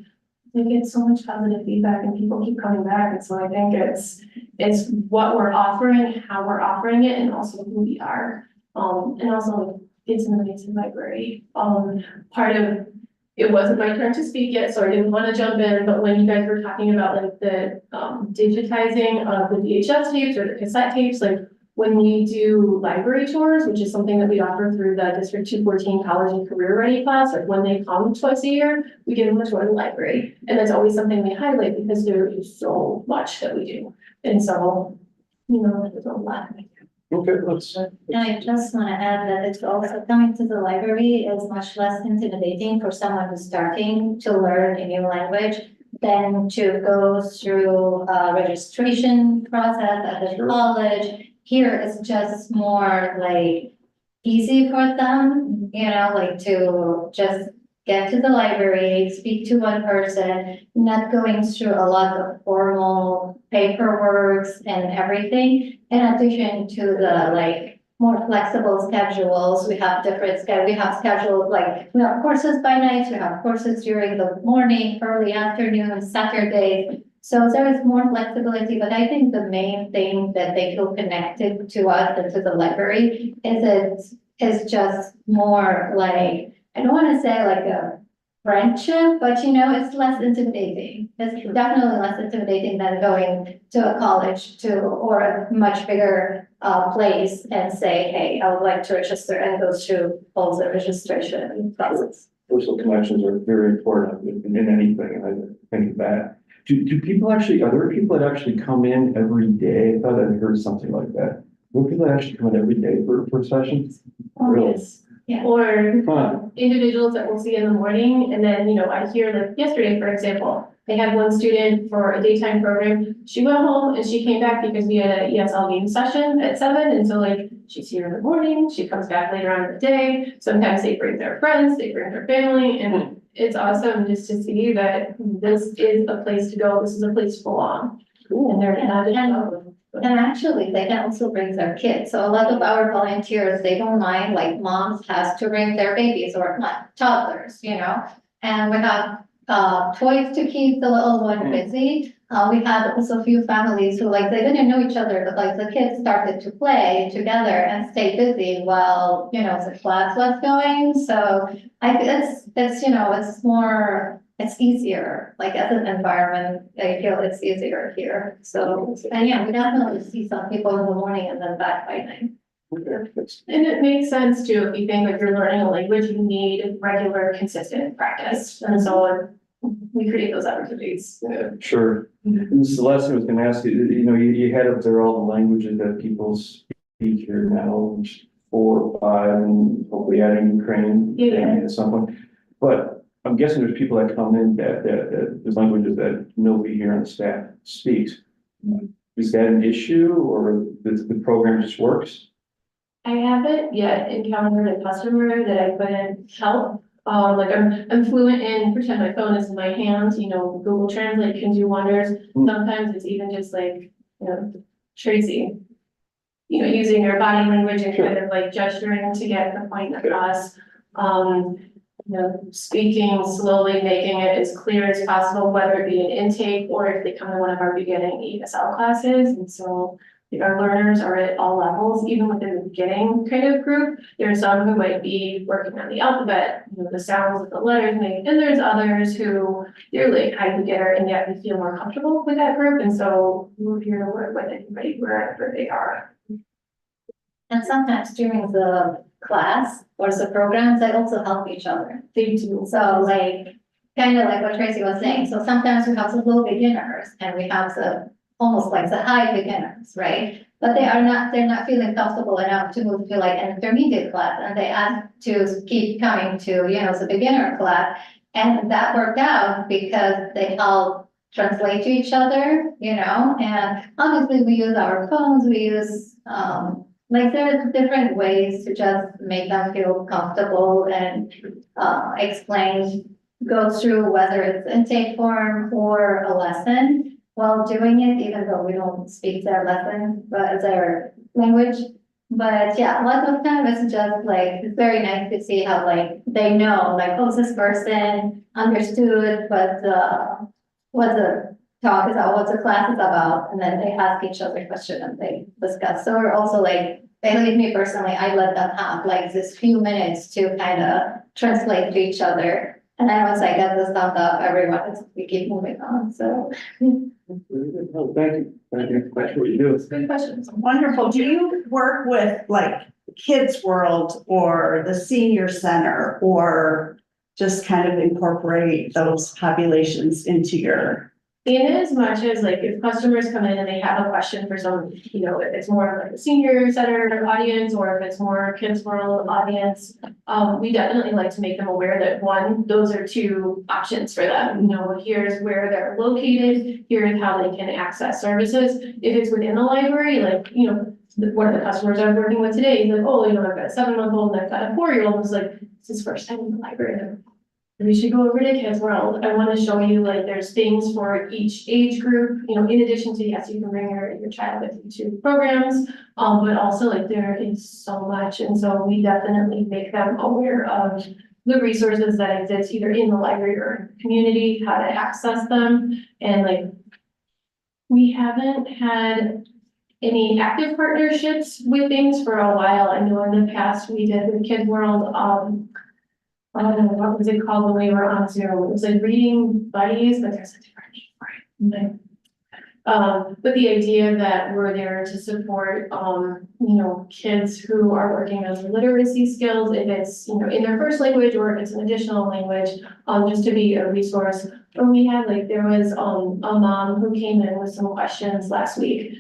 we get so much positive feedback and people keep coming back. And so I think it's what we're offering, how we're offering it, and also who we are. And also it's an amazing library. Part of it wasn't my turn to speak yet, so I didn't want to jump in, but when you guys were talking about the digitizing of the VHS tapes or the cassette tapes, when we do library tours, which is something that we offer through the District 214 College and Career Ready class, like when they come twice a year, we give them a tour of the library. And that's always something we highlight because there is so much that we do. And so, there's a lot. Okay, let's. And I just want to add that it's also coming to the library is much less intimidating for someone who's starting to learn a new language than to go through a registration process at the Sure. college. Here it's just more like easy for them, like to just get to the library, speak to one person, not going through a lot of formal paperwork and everything. In addition to the like more flexible schedules, we have we have scheduled like, we have courses by night, we have courses during the morning, early afternoon, Saturday. So there is more flexibility, but I think the main thing that they feel connected to us and to the library is just more like, I don't want to say like a friendship, but it's less intimidating. It's definitely less intimidating than going to a college or a much bigger place and say, hey, I would like to register and go through all the registration process. Personal connections are very important in anything, and I think that. Do people actually, are there people that actually come in every day? I thought I'd heard something like that. Will people actually come in every day for sessions? Really? Yes. Yeah. Or Huh. individuals that we'll see in the morning, and then, I hear that yesterday, for example, they had one student for a daytime program. She went home and she came back because we had a ESL game session at 7. And so like, she's here in the morning, she comes back later on in the day. Sometimes they bring their friends, they bring their family, and it's awesome just to see that this is a place to go. This is a place to belong. And they're not. And actually, they can also bring their kids. So a lot of our volunteers, they don't mind, like moms has to bring their babies or not toddlers, and we have toys to keep the little one busy. We had also a few families who they didn't know each other, but the kids started to play together and stay busy while, the class was going. So it's more, it's easier, as an environment, I feel it's easier here. So, and yeah, we definitely see some people in the morning and then back by night. And it makes sense too, if you think if you're learning a language, you need regular, consistent practice. And so we create those opportunities. Yeah, sure. And this is the last thing I was gonna ask you, you had up there all the languages that people speak here now, which is 4 or 5, and hopefully adding Ukrainian at some point. But I'm guessing there's people that come in that there's languages that nobody here on the staff speaks. Is that an issue, or the program just works? I haven't yet encountered a customer that I couldn't help. I'm fluent in, pretend my phone is in my hands, Google Translate can do wonders. Sometimes it's even just Tracy, using your body language and kind of gesturing to get the point across. Speaking slowly, making it as clear as possible, whether it be an intake or if they come to one of our beginning ESL classes. And so our learners are at all levels, even within the beginning kind of group. There are some who might be working on the alphabet, the sounds that the letters make, and there's others who they're high beginner, and yet we feel more comfortable with that group. And so we're here to work with anybody wherever they are. And sometimes during the class or the programs, they also help each other. They do. So kind of like what Tracy was saying. So sometimes we have the low beginners and we have almost the high beginners, right? But they're not feeling comfortable enough to move to an intermediate class, and they ask to keep coming to, the beginner class. And that worked out because they all translate to each other, and obviously we use our phones, we use, there's different ways to just make them feel comfortable and go through whether it's intake form or a lesson while doing it, even though we don't speak their lesson, but their language. But yeah, a lot of time it's just it's very nice to see how they know, oh, this person understood what the talk is about, what the class is about, and then they ask each other questions and they discuss. So we're also they leave me personally, I let them have this few minutes to kind of translate to each other And then once I get this stuff up, everyone, we keep moving on, so. Oh, thank you. Thank you. That's what you do. Good questions. Wonderful. Do you work with like Kids World or the Senior Center, or just kind of incorporate those populations into your? In as much as like if customers come in and they have a question for some, if it's more like a senior center audience or if it's more kids world audience, we definitely like to make them aware that one, those are two options for them. Here's where they're located, here's how they can access services. If it's within the library, like, one of the customers I was working with today, he's like, oh, I've got a 7-month-old and I've got a 4-year-old. It's like, it's his first time in the library. We should go over to Kids World. I want to show you like there's things for each age group, in addition to, yes, you can bring your child with you to programs, but also like there is so much. And so we definitely make them aware of the resources that exist either in the library or in the community, how to access them. And like, we haven't had any active partnerships with things for a while. I know in the past we did with Kids World, I don't know, what was it called when we were on Zoom? It was like reading buddies, but there's a different name for it. But the idea that we're there to support, kids who are working on their literacy skills, if it's, in their first language or if it's an additional language, just to be a resource. Or we had there was, a mom who came in with some questions last week.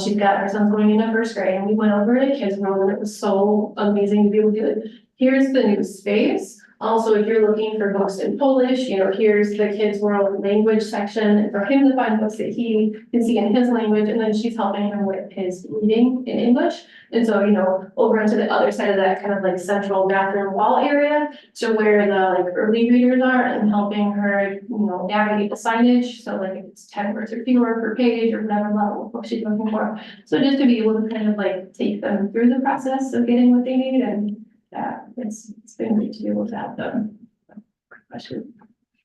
She's got her son's going into first grade and we went over to Kids World and it was so amazing to be able to do it. Here's the new space. Also, if you're looking for books in Polish, here's the Kids World language section for him to find books that he can see in his language, and then she's helping him with his reading in English. And so, over into the other side of that kind of central bathroom wall area to where the early readers are and helping her, navigate the signage. So if it's 10 words or fewer per page or whatever level of book she's looking for. So just to be able to kind of take them through the process of getting what they need, and it's been great to be able to have them. Question.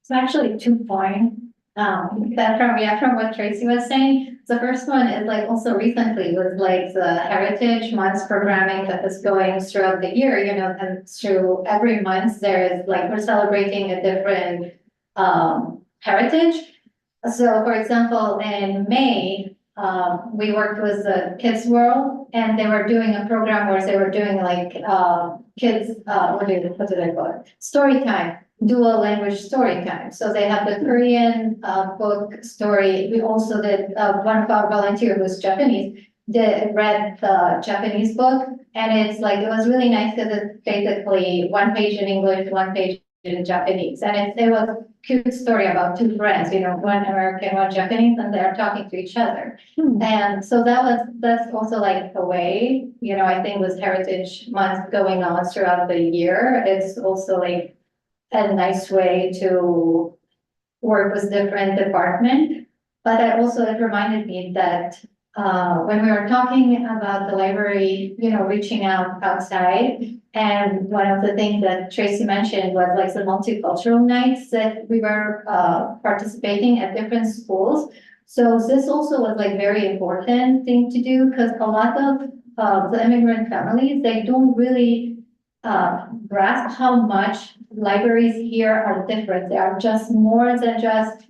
So actually 2 points, that from what Tracy was saying. The first one is also recently was the Heritage Months programming that is going throughout the year, and through every month there is we're celebrating a different heritage. So for example, in May, we worked with the Kids World and they were doing a program where they were doing kids, what do they call it? Story time, dual language story time. So they have the Korean book story. We also did, one of our volunteers was Japanese, read the Japanese book. And it's it was really nice because it's basically 1 page in English, 1 page in Japanese. And it was a cute story about 2 friends, one American, one Japanese, and they're talking to each other. And so that's also a way, I think with Heritage Month going on throughout the year, it's also a nice way to work with different departments. But it reminded me that when we were talking about the library, reaching out outside, and one of the things that Tracy mentioned was the multicultural nights that we were participating at different schools. So this also was very important thing to do because a lot of the immigrant families, they don't really grasp how much libraries here are different. They are just more than just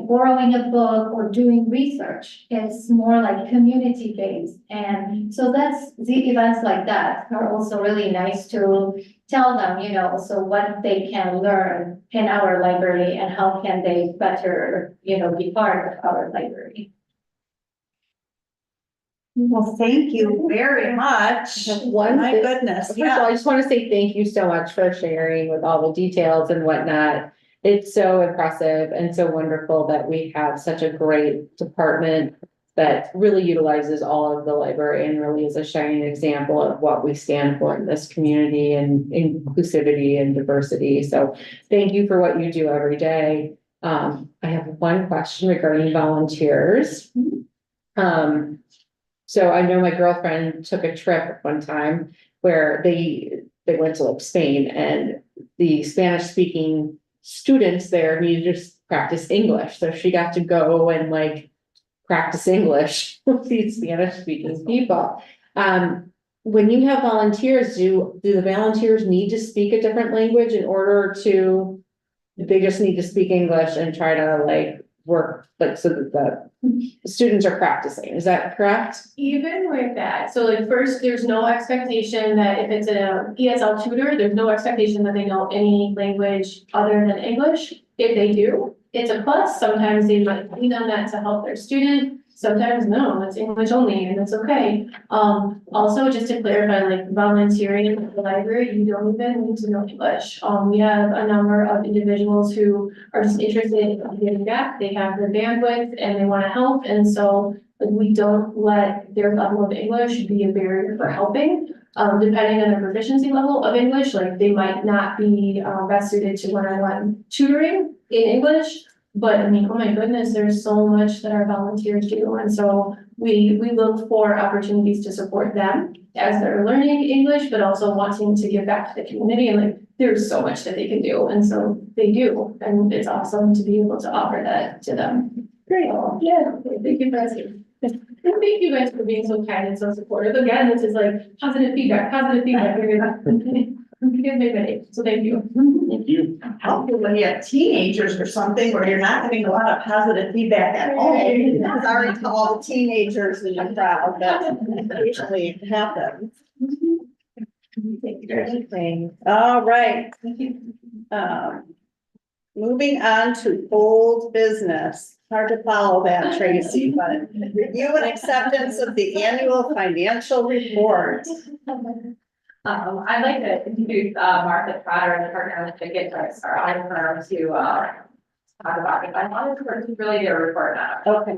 borrowing a book or doing research. It's more community based. And so that's the events like that are also really nice to tell them, also what they can learn in our library and how can they better, be part of our library. Well, thank you very much. I have one My thing- goodness, First of all, yeah. I just want to say thank you so much for sharing with all the details and whatnot. It's so impressive and so wonderful that we have such a great department that really utilizes all of the library and really is a shining example of what we stand for in this community and inclusivity and diversity. So thank you for what you do every day. I have one question regarding volunteers. So I know my girlfriend took a trip one time where they went to Spain, and the Spanish speaking students there needed to practice English. So she got to go and practice English with these Spanish speaking people. When you have volunteers, do the volunteers need to speak a different language in order to they just need to speak English and try to like work, like, so that the students are practicing, is that correct? Even with that, so like first, there's no expectation that if it's a ESL tutor, there's no expectation that they know any language other than English. If they do, it's a plus. Sometimes they might lean on that to help their student. Sometimes no, it's English only and it's okay. Also just to clarify, like volunteering at the library, you don't even need to know English. We have a number of individuals who are just interested in giving back. They have the bandwidth and they want to help. And so like, we don't let their level of English be a barrier for helping. Depending on their proficiency level of English, like they might not be best suited to one-on-one tutoring in English. But I mean, oh my goodness, there's so much that our volunteers do. And so we look for opportunities to support them as they're learning English, but also wanting to give back to the community. And like, there's so much that they can do. And so they do. And it's awesome to be able to offer that to them. Great. So, yeah, thank you guys. Thank you guys for being so kind and so supportive. Again, this is like positive feedback. You guys made my day, so thank you. Thank you. Helpful when you have teenagers or something where you're not getting a lot of positive feedback at all. Sorry to all the teenagers in the crowd, but occasionally it happens. All right. Moving on to old business. Hard to follow that, Tracy, but review and acceptance of the annual financial report. I'd like to introduce Martha Trotter and partner with Ticket Trust, our audit firm, to talk about it. I wanted to really do a report on it. Okay.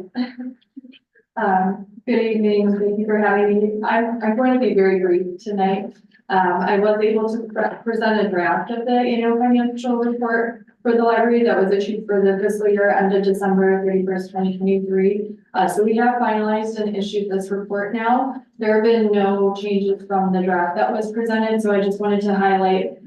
Good evening, thank you for having me. I'm going to be very brief tonight. I was able to present a draft of the annual financial report for the library that was issued for the fiscal year ended December 31st, 2023. So we have finalized and issued this report now. There have been no changes from the draft that was presented, so I just wanted to highlight,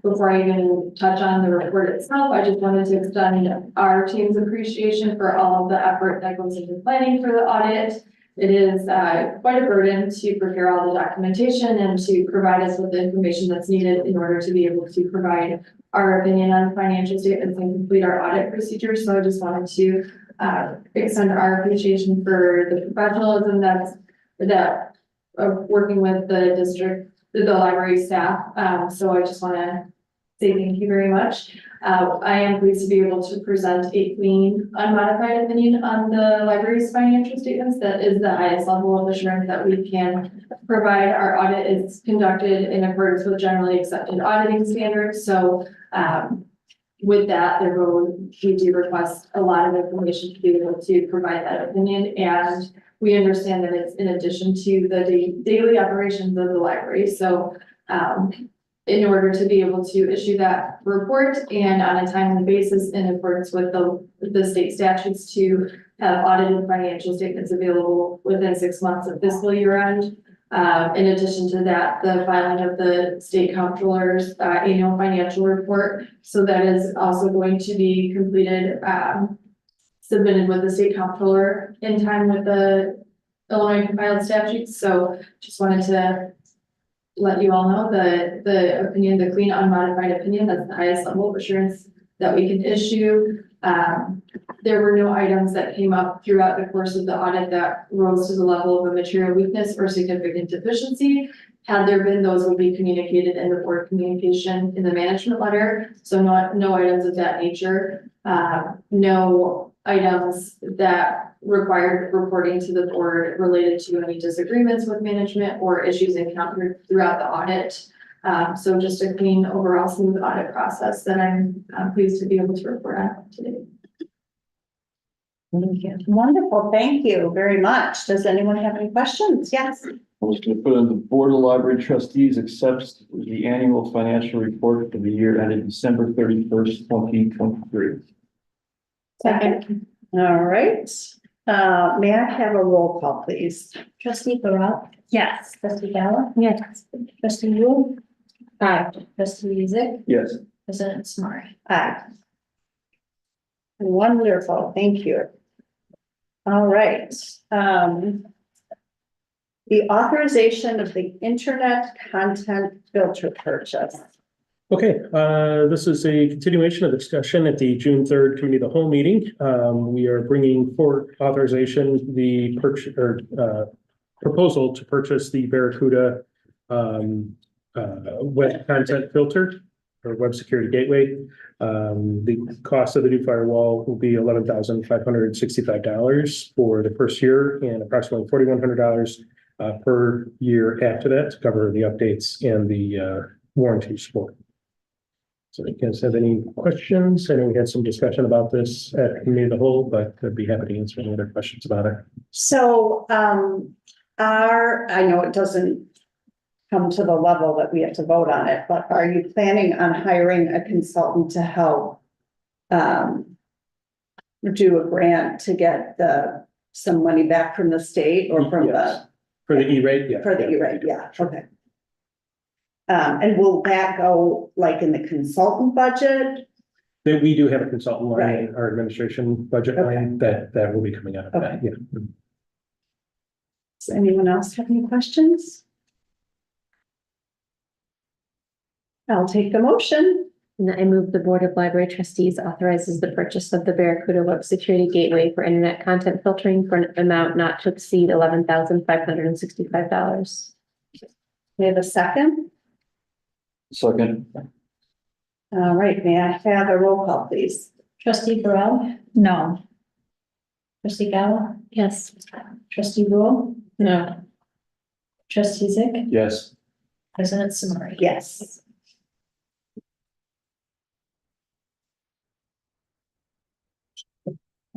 before I even touch on the report itself, I just wanted to extend our team's appreciation for all of the effort that goes into planning for the audit. It is quite a burden to prepare all the documentation and to provide us with the information that's needed in order to be able to provide our opinion on financial statements and complete our audit procedures. So I just wanted to extend our appreciation for the professionalism that working with the district, the library staff. So I just want to say thank you very much. I am pleased to be able to present a clean, unmodified opinion on the library's financial statements. That is the highest level of assurance that we can provide. Our audit is conducted in accordance with generally accepted auditing standards. So with that, we do request a lot of information to be able to provide that opinion. And we understand that it's in addition to the daily operations of the library. So in order to be able to issue that report and on a timely basis in accordance with the state statutes to have audited financial statements available within 6 months of fiscal year end. In addition to that, the filing of the state comptroller's annual financial report. So that is also going to be completed, submitted with the state comptroller in time with the Illinois compiled statutes. So just wanted to let you all know the opinion, the clean unmodified opinion, that's the highest level of assurance that we can issue. There were no items that came up throughout the course of the audit that rose to the level of a material weakness or significant deficiency. Had there been, those would be communicated in the board communication in the management letter. So no items of that nature. No items that required reporting to the board related to any disagreements with management or issues encountered throughout the audit. So just a clean, overall smooth audit process that I'm pleased to be able to report on today. Wonderful, thank you very much. Does anyone have any questions? Yes. I was going to put in the Board of Library Trustees accepts the annual financial report for the year ended December 31st, 2023. Second. All right. May I have a roll call, please? Trustee Barat, Yes. trustee Bella, Yes. trustee Yule, Hi. trustee Zick, Yes. president Smart. Aye. Wonderful, thank you. All right. The authorization of the internet content filter purchase. Okay, this is a continuation of the discussion at the June 3rd Committee of the Whole meeting. We are bringing for authorization the proposal to purchase the Barracuda web content filter or web security gateway. The cost of the new firewall will be $11,565 for the first year and approximately $4,100 per year after that to cover the updates and the warranty support. So you guys have any questions? I know we had some discussion about this at Committee of the Whole, but I'd be happy to answer any other questions about it. So, I know it doesn't come to the level that we have to vote on it, but are you planning on hiring a consultant to help do a grant to get some money back from the state or from Yes. For the E-rate? Yeah. for the E-rate? Yeah, okay. And will that go like in the consultant budget? Then we do have a consultant line, Right. in our administration budget Okay. line that will be coming out of that, yeah. Does anyone else have any questions? I'll take the motion. And I move the Board of Library Trustees authorizes the purchase of the Barracuda Web Security Gateway for internet content filtering for an amount not to exceed $11,565. We have a second. Second, All right, may I have a roll call, please? Trustee Burrell, No. trustee Gala, Yes. trustee Rule, No. trustee Zick, yes. President Samari. Yes.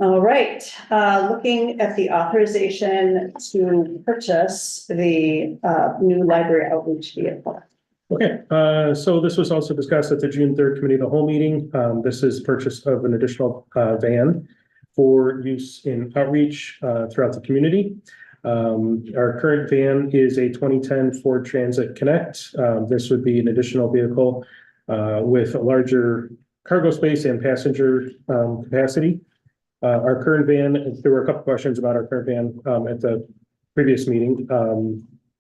All right, looking at the authorization to purchase the new library outreach vehicle. Okay, so this was also discussed at the June 3rd Committee of the Whole meeting. This is purchase of an additional van for use in outreach throughout the community. Our current van is a 2010 Ford Transit Connect. This would be an additional vehicle with a larger cargo space and passenger capacity. Our current van, there were a couple questions about our current van at the previous meeting,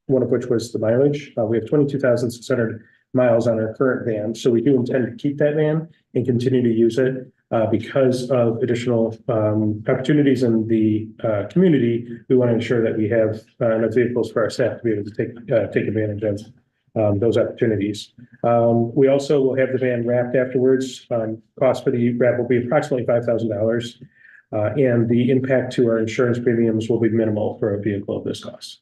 one of which was the mileage. We have 22,600 miles on our current van, so we do intend to keep that van and continue to use it because of additional opportunities in the community. We want to ensure that we have enough vehicles for our staff to be able to take advantage of those opportunities. We also will have the van wrapped afterwards. Cost for the wrap will be approximately $5,000. And the impact to our insurance premiums will be minimal for a vehicle of this cost.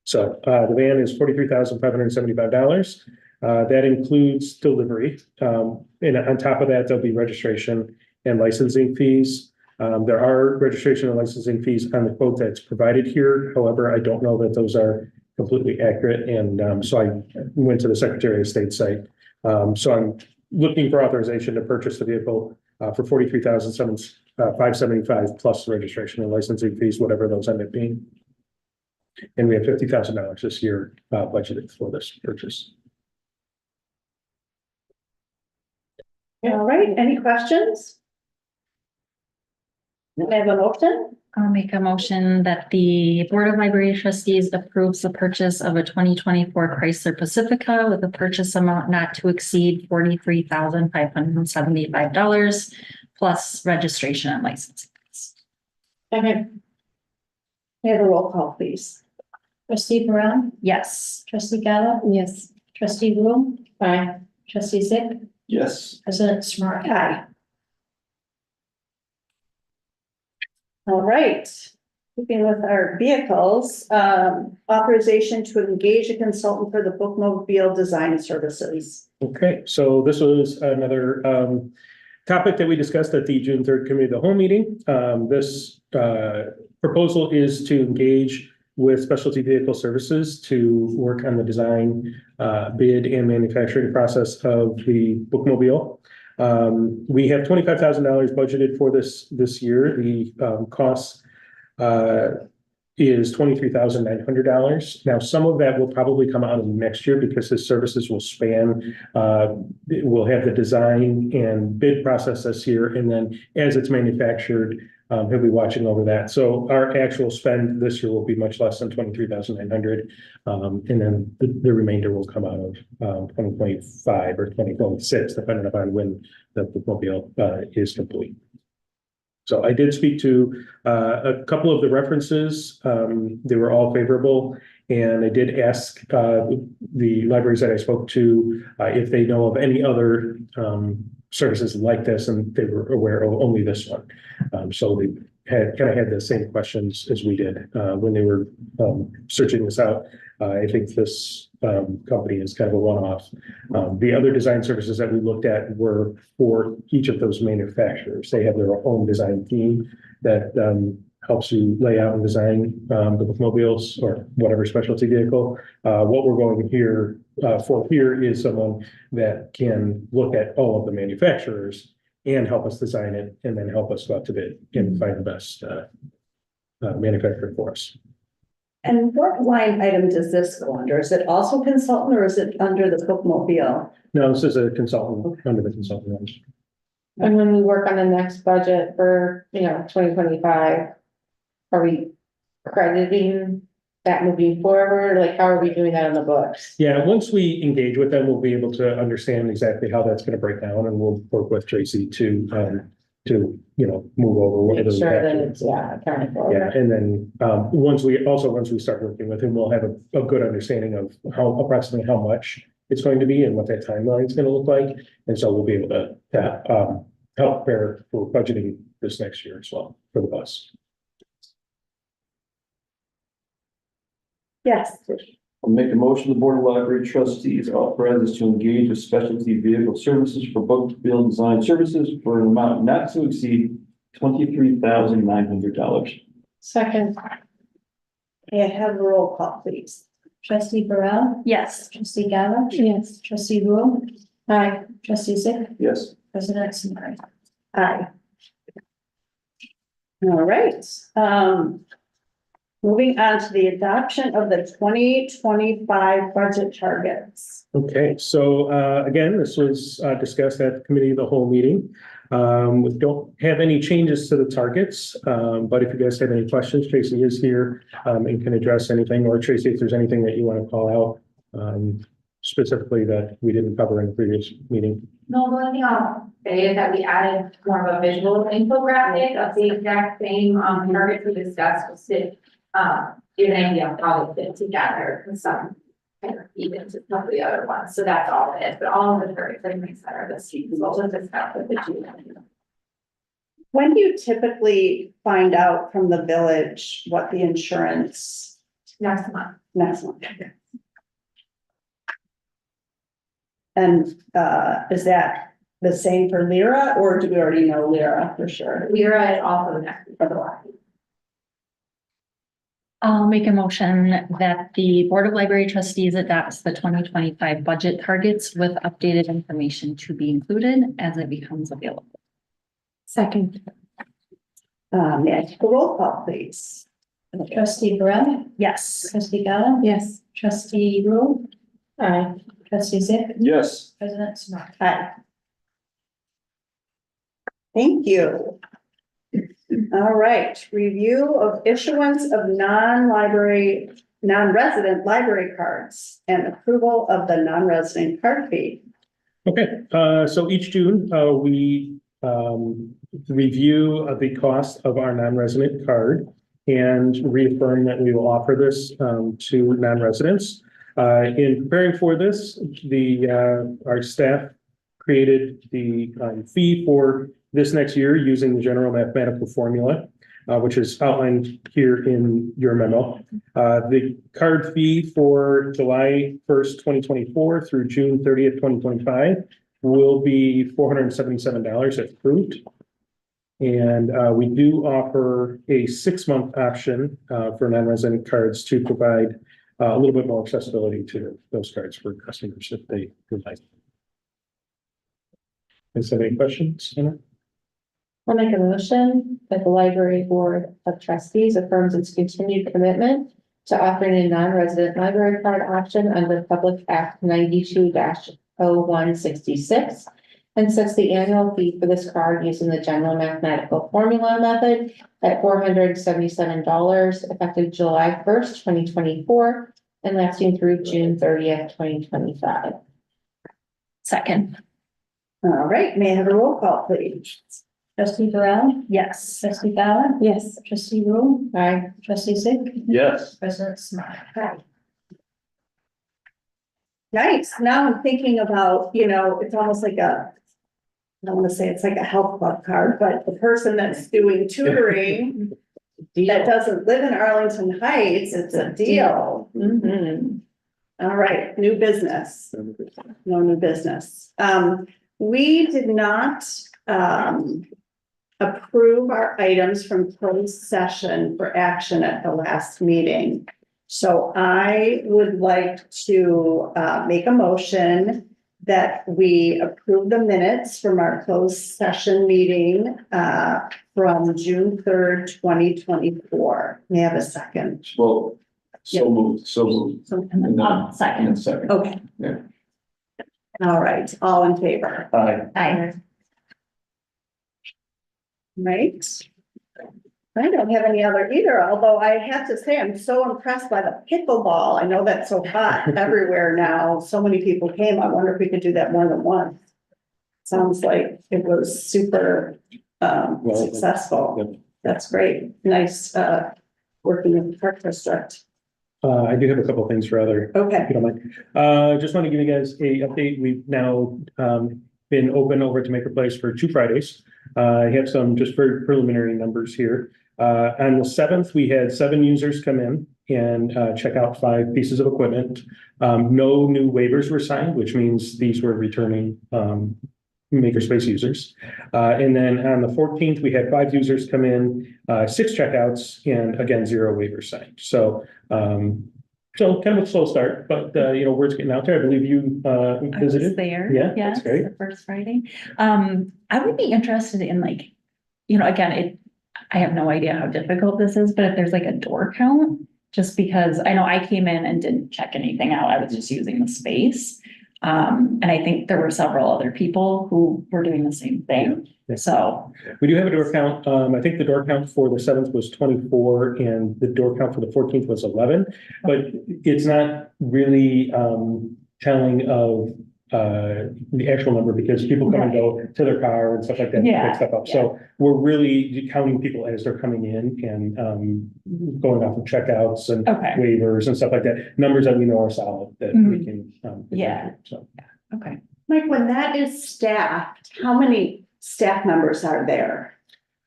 So the van is $43,575. That includes delivery. And on top of that, there'll be registration and licensing fees. There are registration and licensing fees on the quote that's provided here. However, I don't know that those are completely accurate. And so I went to the Secretary of State site. So I'm looking for authorization to purchase the vehicle for $43,575 plus registration and licensing fees, whatever those end up being. And we have $50,000 this year budgeted for this purchase. All right, any questions? I have a motion. I'll make a motion that the Board of Library Trustees approves the purchase of a 2024 Chrysler Pacifica with a purchase amount not to exceed $43,575 plus registration and licensing. Okay. May I have a roll call, please? Trustee Burrell, Yes. trustee Gala, Yes. trustee Rule, Aye. trustee Zick, Yes. President Samari. Aye. All right, keeping with our vehicles, authorization to engage a consultant for the bookmobile design services. Okay, so this was another topic that we discussed at the June 3rd Committee of the Whole meeting. This proposal is to engage with Specialty Vehicle Services to work on the design, bid and manufacturing process of the bookmobile. We have $25,000 budgeted for this year. The cost is $23,900. Now, some of that will probably come out of next year because the services will span, we'll have the design and bid process this year. And then as it's manufactured, He'll be watching over that. So our actual spend this year will be much less than 23,900. And then the remainder will come out of 2025 or 2026, depending upon when the bookmobile is complete. So I did speak to a couple of the references. They were all favorable. And I did ask the libraries that I spoke to if they know of any other services like this, and they were aware of only this one. So they had the same questions as we did when they were searching this out. I think this company is kind of a one-off. The other design services that we looked at were for each of those manufacturers. They have their own design team that helps you lay out and design the bookmobiles or whatever specialty vehicle. What we're going here for here is someone that can look at all of the manufacturers and help us design it, and then help us go out to bid and find the best manufacturer for us. And what line item does this go under? Is it also consultant or is it under the bookmobile? No, this is a consultant, under the consultant range. And when we work on the next budget for, 2025, are we crediting that moving forward? Like, how are we doing that on the books? Yeah, once we engage with them, we'll be able to understand exactly how that's gonna break down, and we'll work with Tracy to move over. Make whatever we sure have that to. it's, accounted for. Yeah, and then, once we start working with him, we'll have a good understanding of approximately how much it's going to be and what that timeline is gonna look like. And so we'll be able to help prepare for budgeting this next year as well for the bus. Yes. I'll make a motion, the Board of Library Trustees authorizes to engage with specialty vehicle services for book build design services for an amount not to exceed $23,900. Second, May I have a roll call, please? Trustee Burrell? Yes. Trustee Gala? yes. Trustee Rule? Hi. Trustee Zip? Yes. President Smith? Aye. All right, moving on to the adoption of the 2025 budget targets. Okay, so again, this was discussed at the committee of the whole meeting. We don't have any changes to the targets, but if you guys have any questions, Tracy is here and can address anything, or Tracy, if there's anything that you want to call out specifically that we didn't cover in the previous meeting. No, the only thing I'll say is that we added more of a visual infographic of the exact same targets we discussed, just to give an idea of how they fit together and some kind of even to some of the other ones. So that's all it is, but all of the targets that makes that are the students also discussed with the two. When do you typically find out from the village what the insurance Next month. next month? And is that the same for Lyra, or do we already know Lyra for sure? Lyra is also next for the last. I'll make a motion that the Board of Library Trustees adopts the 2025 budget targets with updated information to be included as it becomes available. Second, May I take a roll call, please? Trustee Burrell? Yes. Trustee Gala? yes. Trustee Rule? Hi. Trustee Zip? Yes. President Smith? Aye. Thank you. All right, review of issuance of non-resident library cards and approval of the non-resident card fee. Okay, so each June, we review the cost of our non-resident card and reaffirm that we will offer this to non-residents. In preparing for this, our staff created the fee for this next year using the general mathematical formula, which is outlined here in your memo. The card fee for July 1st, 2024 through June 30th, 2025 will be $477 if approved. And we do offer a 6-month option for non-resident cards to provide a little bit more accessibility to those cards for customers if they would like. Is there any questions, Anna? I'll make a motion that the Library Board of Trustees affirms its continued commitment to offering a non-resident library card option under Public Act 92-0166 and sets the annual fee for this card using the general mathematical formula method at $477, effective July 1st, 2024, and lasting through June 30th, 2025. Second, All right, may I have a roll call, please? Trustee Burrell? yes. Trustee Fallon? Yes. Trustee Rule? Aye. Trustee Sick? Yes. President Smith? Nice. Now I'm thinking about, you know, it's almost like a, I don't want to say it's like a health club card, but the person that's doing tutoring that doesn't live in Arlington Heights, it's a deal. Mhm. All right, new business. No new business. We did not, approve our items from closed session for action at the last meeting. So I would like to, make a motion that we approve the minutes from our closed session meeting, from June 3rd, 2024. May I have a second? Well, so moved. And then, second. Second. Okay. Yeah. All right, all in favor, Aye. Aye. right? I don't have any other either, although I have to say, I'm so impressed by the pickleball. I know that's so hot everywhere now. So many people came. I wonder if we could do that more than once. Sounds like it was super, successful. Yep. That's great. Nice, working in the park district. I do have a couple of things for other, Okay. if you don't mind. Just want to give you guys a update. We've now been open over to Maker Place for 2 Fridays. I have some just very preliminary numbers here. On the 7th, we had 7 users come in and check out 5 pieces of equipment. No new waivers were signed, which means these were returning Makerspace users. And then on the 14th, we had 5 users come in, 6 checkouts, and again, 0 waivers signed. So kind of a slow start, but word's getting out there. I believe you I was visited. there. Yeah, Yes, that's great. the first Friday. I would be interested in again, I have no idea how difficult this is, but if there's like a door count, just because I know I came in and didn't check anything out. I was just using the space. And I think there were several other people who were doing the same thing. Yeah. So, We do have a door count. I think the door count for the 7th was 24 and the door count for the 14th was 11, but it's not really telling of the actual number because people come and go to their car and stuff like that. to Yeah, pick stuff up. So we're really counting people as they're coming in and going off of checkouts and okay, waivers and stuff like that. Numbers that we know are solid that we can. Yeah. So. okay. Mike, when that is staffed, how many staff members are there?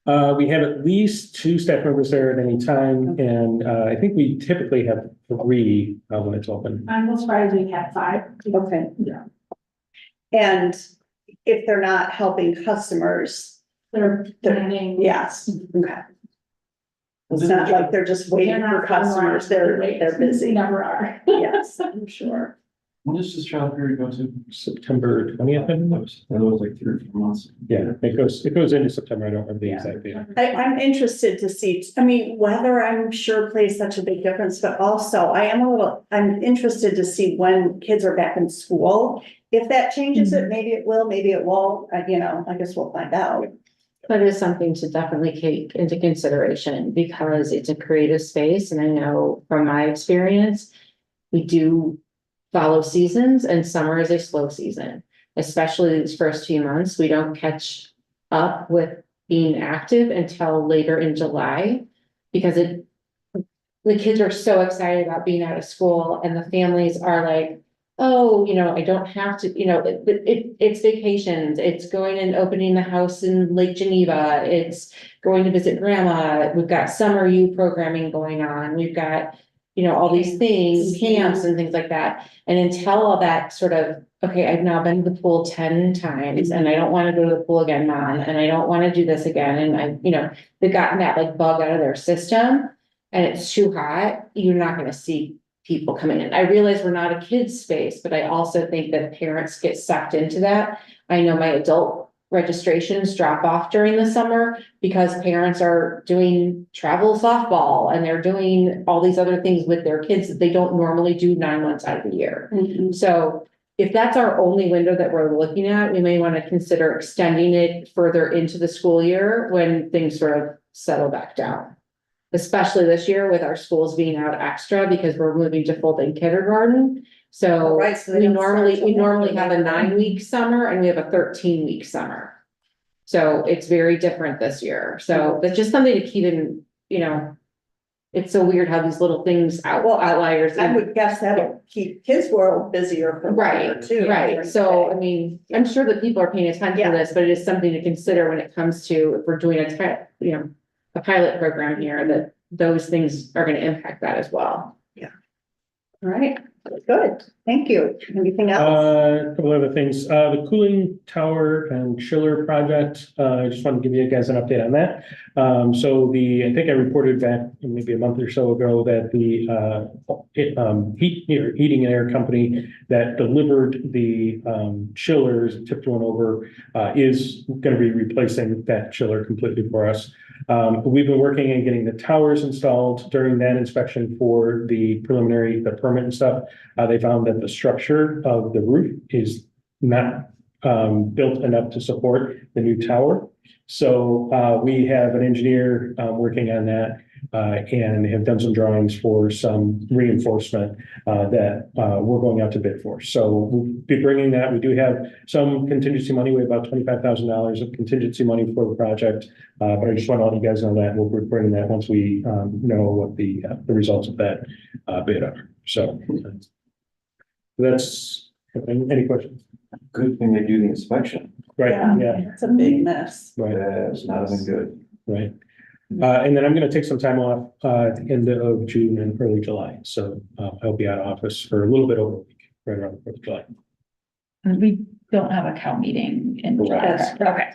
We have at least 2 staff members there at any time, and I think we typically have 3 when it's open. On most Fridays, we have 5. Okay. Yeah. And if they're not helping customers, They're planning. yes, okay. It's not like they're just waiting They're for not customers, they're busy. Never are. Yes, I'm sure. When does this trial period go to? September 20th, I think. That was like 3 or 4 months. Yeah, it goes into September. I don't remember the exact date. I'm interested to see, I mean, weather, I'm sure plays such a big difference, but also I'm interested to see when kids are back in school. If that changes it, maybe it will, maybe it won't, I guess we'll find out. But it's something to definitely take into consideration because it's a creative space. And I know from my experience, we do follow seasons and summer is a slow season, especially these first few months. We don't catch up with being active until later in July because the kids are so excited about being out of school and the families are like, oh, I don't have to, it's vacations, it's going and opening the house in Lake Geneva, it's going to visit grandma, we've got summer youth programming going on, we've got, all these things, camps and things like that. And until all that sort of, okay, I've now been to the pool 10 times and I don't want to go to the pool again, Mom, and I don't want to do this again. And they've gotten that like bug out of their system and it's too hot, you're not going to see people coming in. I realize we're not a kids space, but I also think that parents get sucked into that. I know my adult registrations drop off during the summer because parents are doing travel softball and they're doing all these other things with their kids that they don't normally do 9 months out of the year. Mhm. So if that's our only window that we're looking at, we may want to consider extending it further into the school year when things sort of settle back down. Especially this year with our schools being out extra because we're moving to full-day kindergarten. So Right, so they we don't start till normally have a November. 9-week summer and we have a 13-week summer. So it's very different this year. So that's just something to keep in, it's so weird how these little things outliers. I would guess that'll keep Kids World busier for longer Right, too. right. So, I mean, I'm sure that people are paying attention Yeah. to this, but it is something to consider when it comes to, if we're doing a pilot program here, that those things are gonna impact that as well. All right, good, thank you. Anything else? A couple other things, the cooling tower and chiller project, I just want to give you guys an update on that. So I think I reported back maybe a month or so ago that the heating and air company that delivered the chillers, tipped one over, is going to be replacing that chiller completely for us. We've been working on getting the towers installed. During that inspection for the permit and stuff. They found that the structure of the roof is not built enough to support the new tower. So we have an engineer working on that and have done some drawings for some reinforcement that we're going out to bid for. So we'll be bringing that. We do have some contingency money. We have about $25,000 of contingency money for the project. But I just want to let you guys know that we'll be bringing that once we know what the results of that bid are. So that's, any questions? Good thing they do the inspection. Right, yeah, It's a big mess. right, It's not been good. right. And then I'm gonna take some time off at the end of June and early July. So I'll be out of office for a little bit over a week, right around the 4th of July. And we don't have a COW meeting in July. Yes. Okay.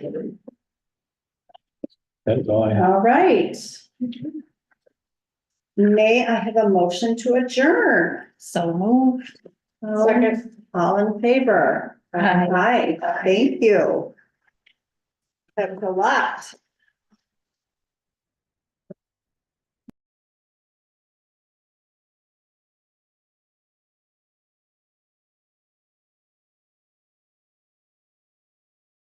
That is all I have. All right. May I have a motion to adjourn? So moved. All in favor? Aye. Aye, thank you. That was a lot.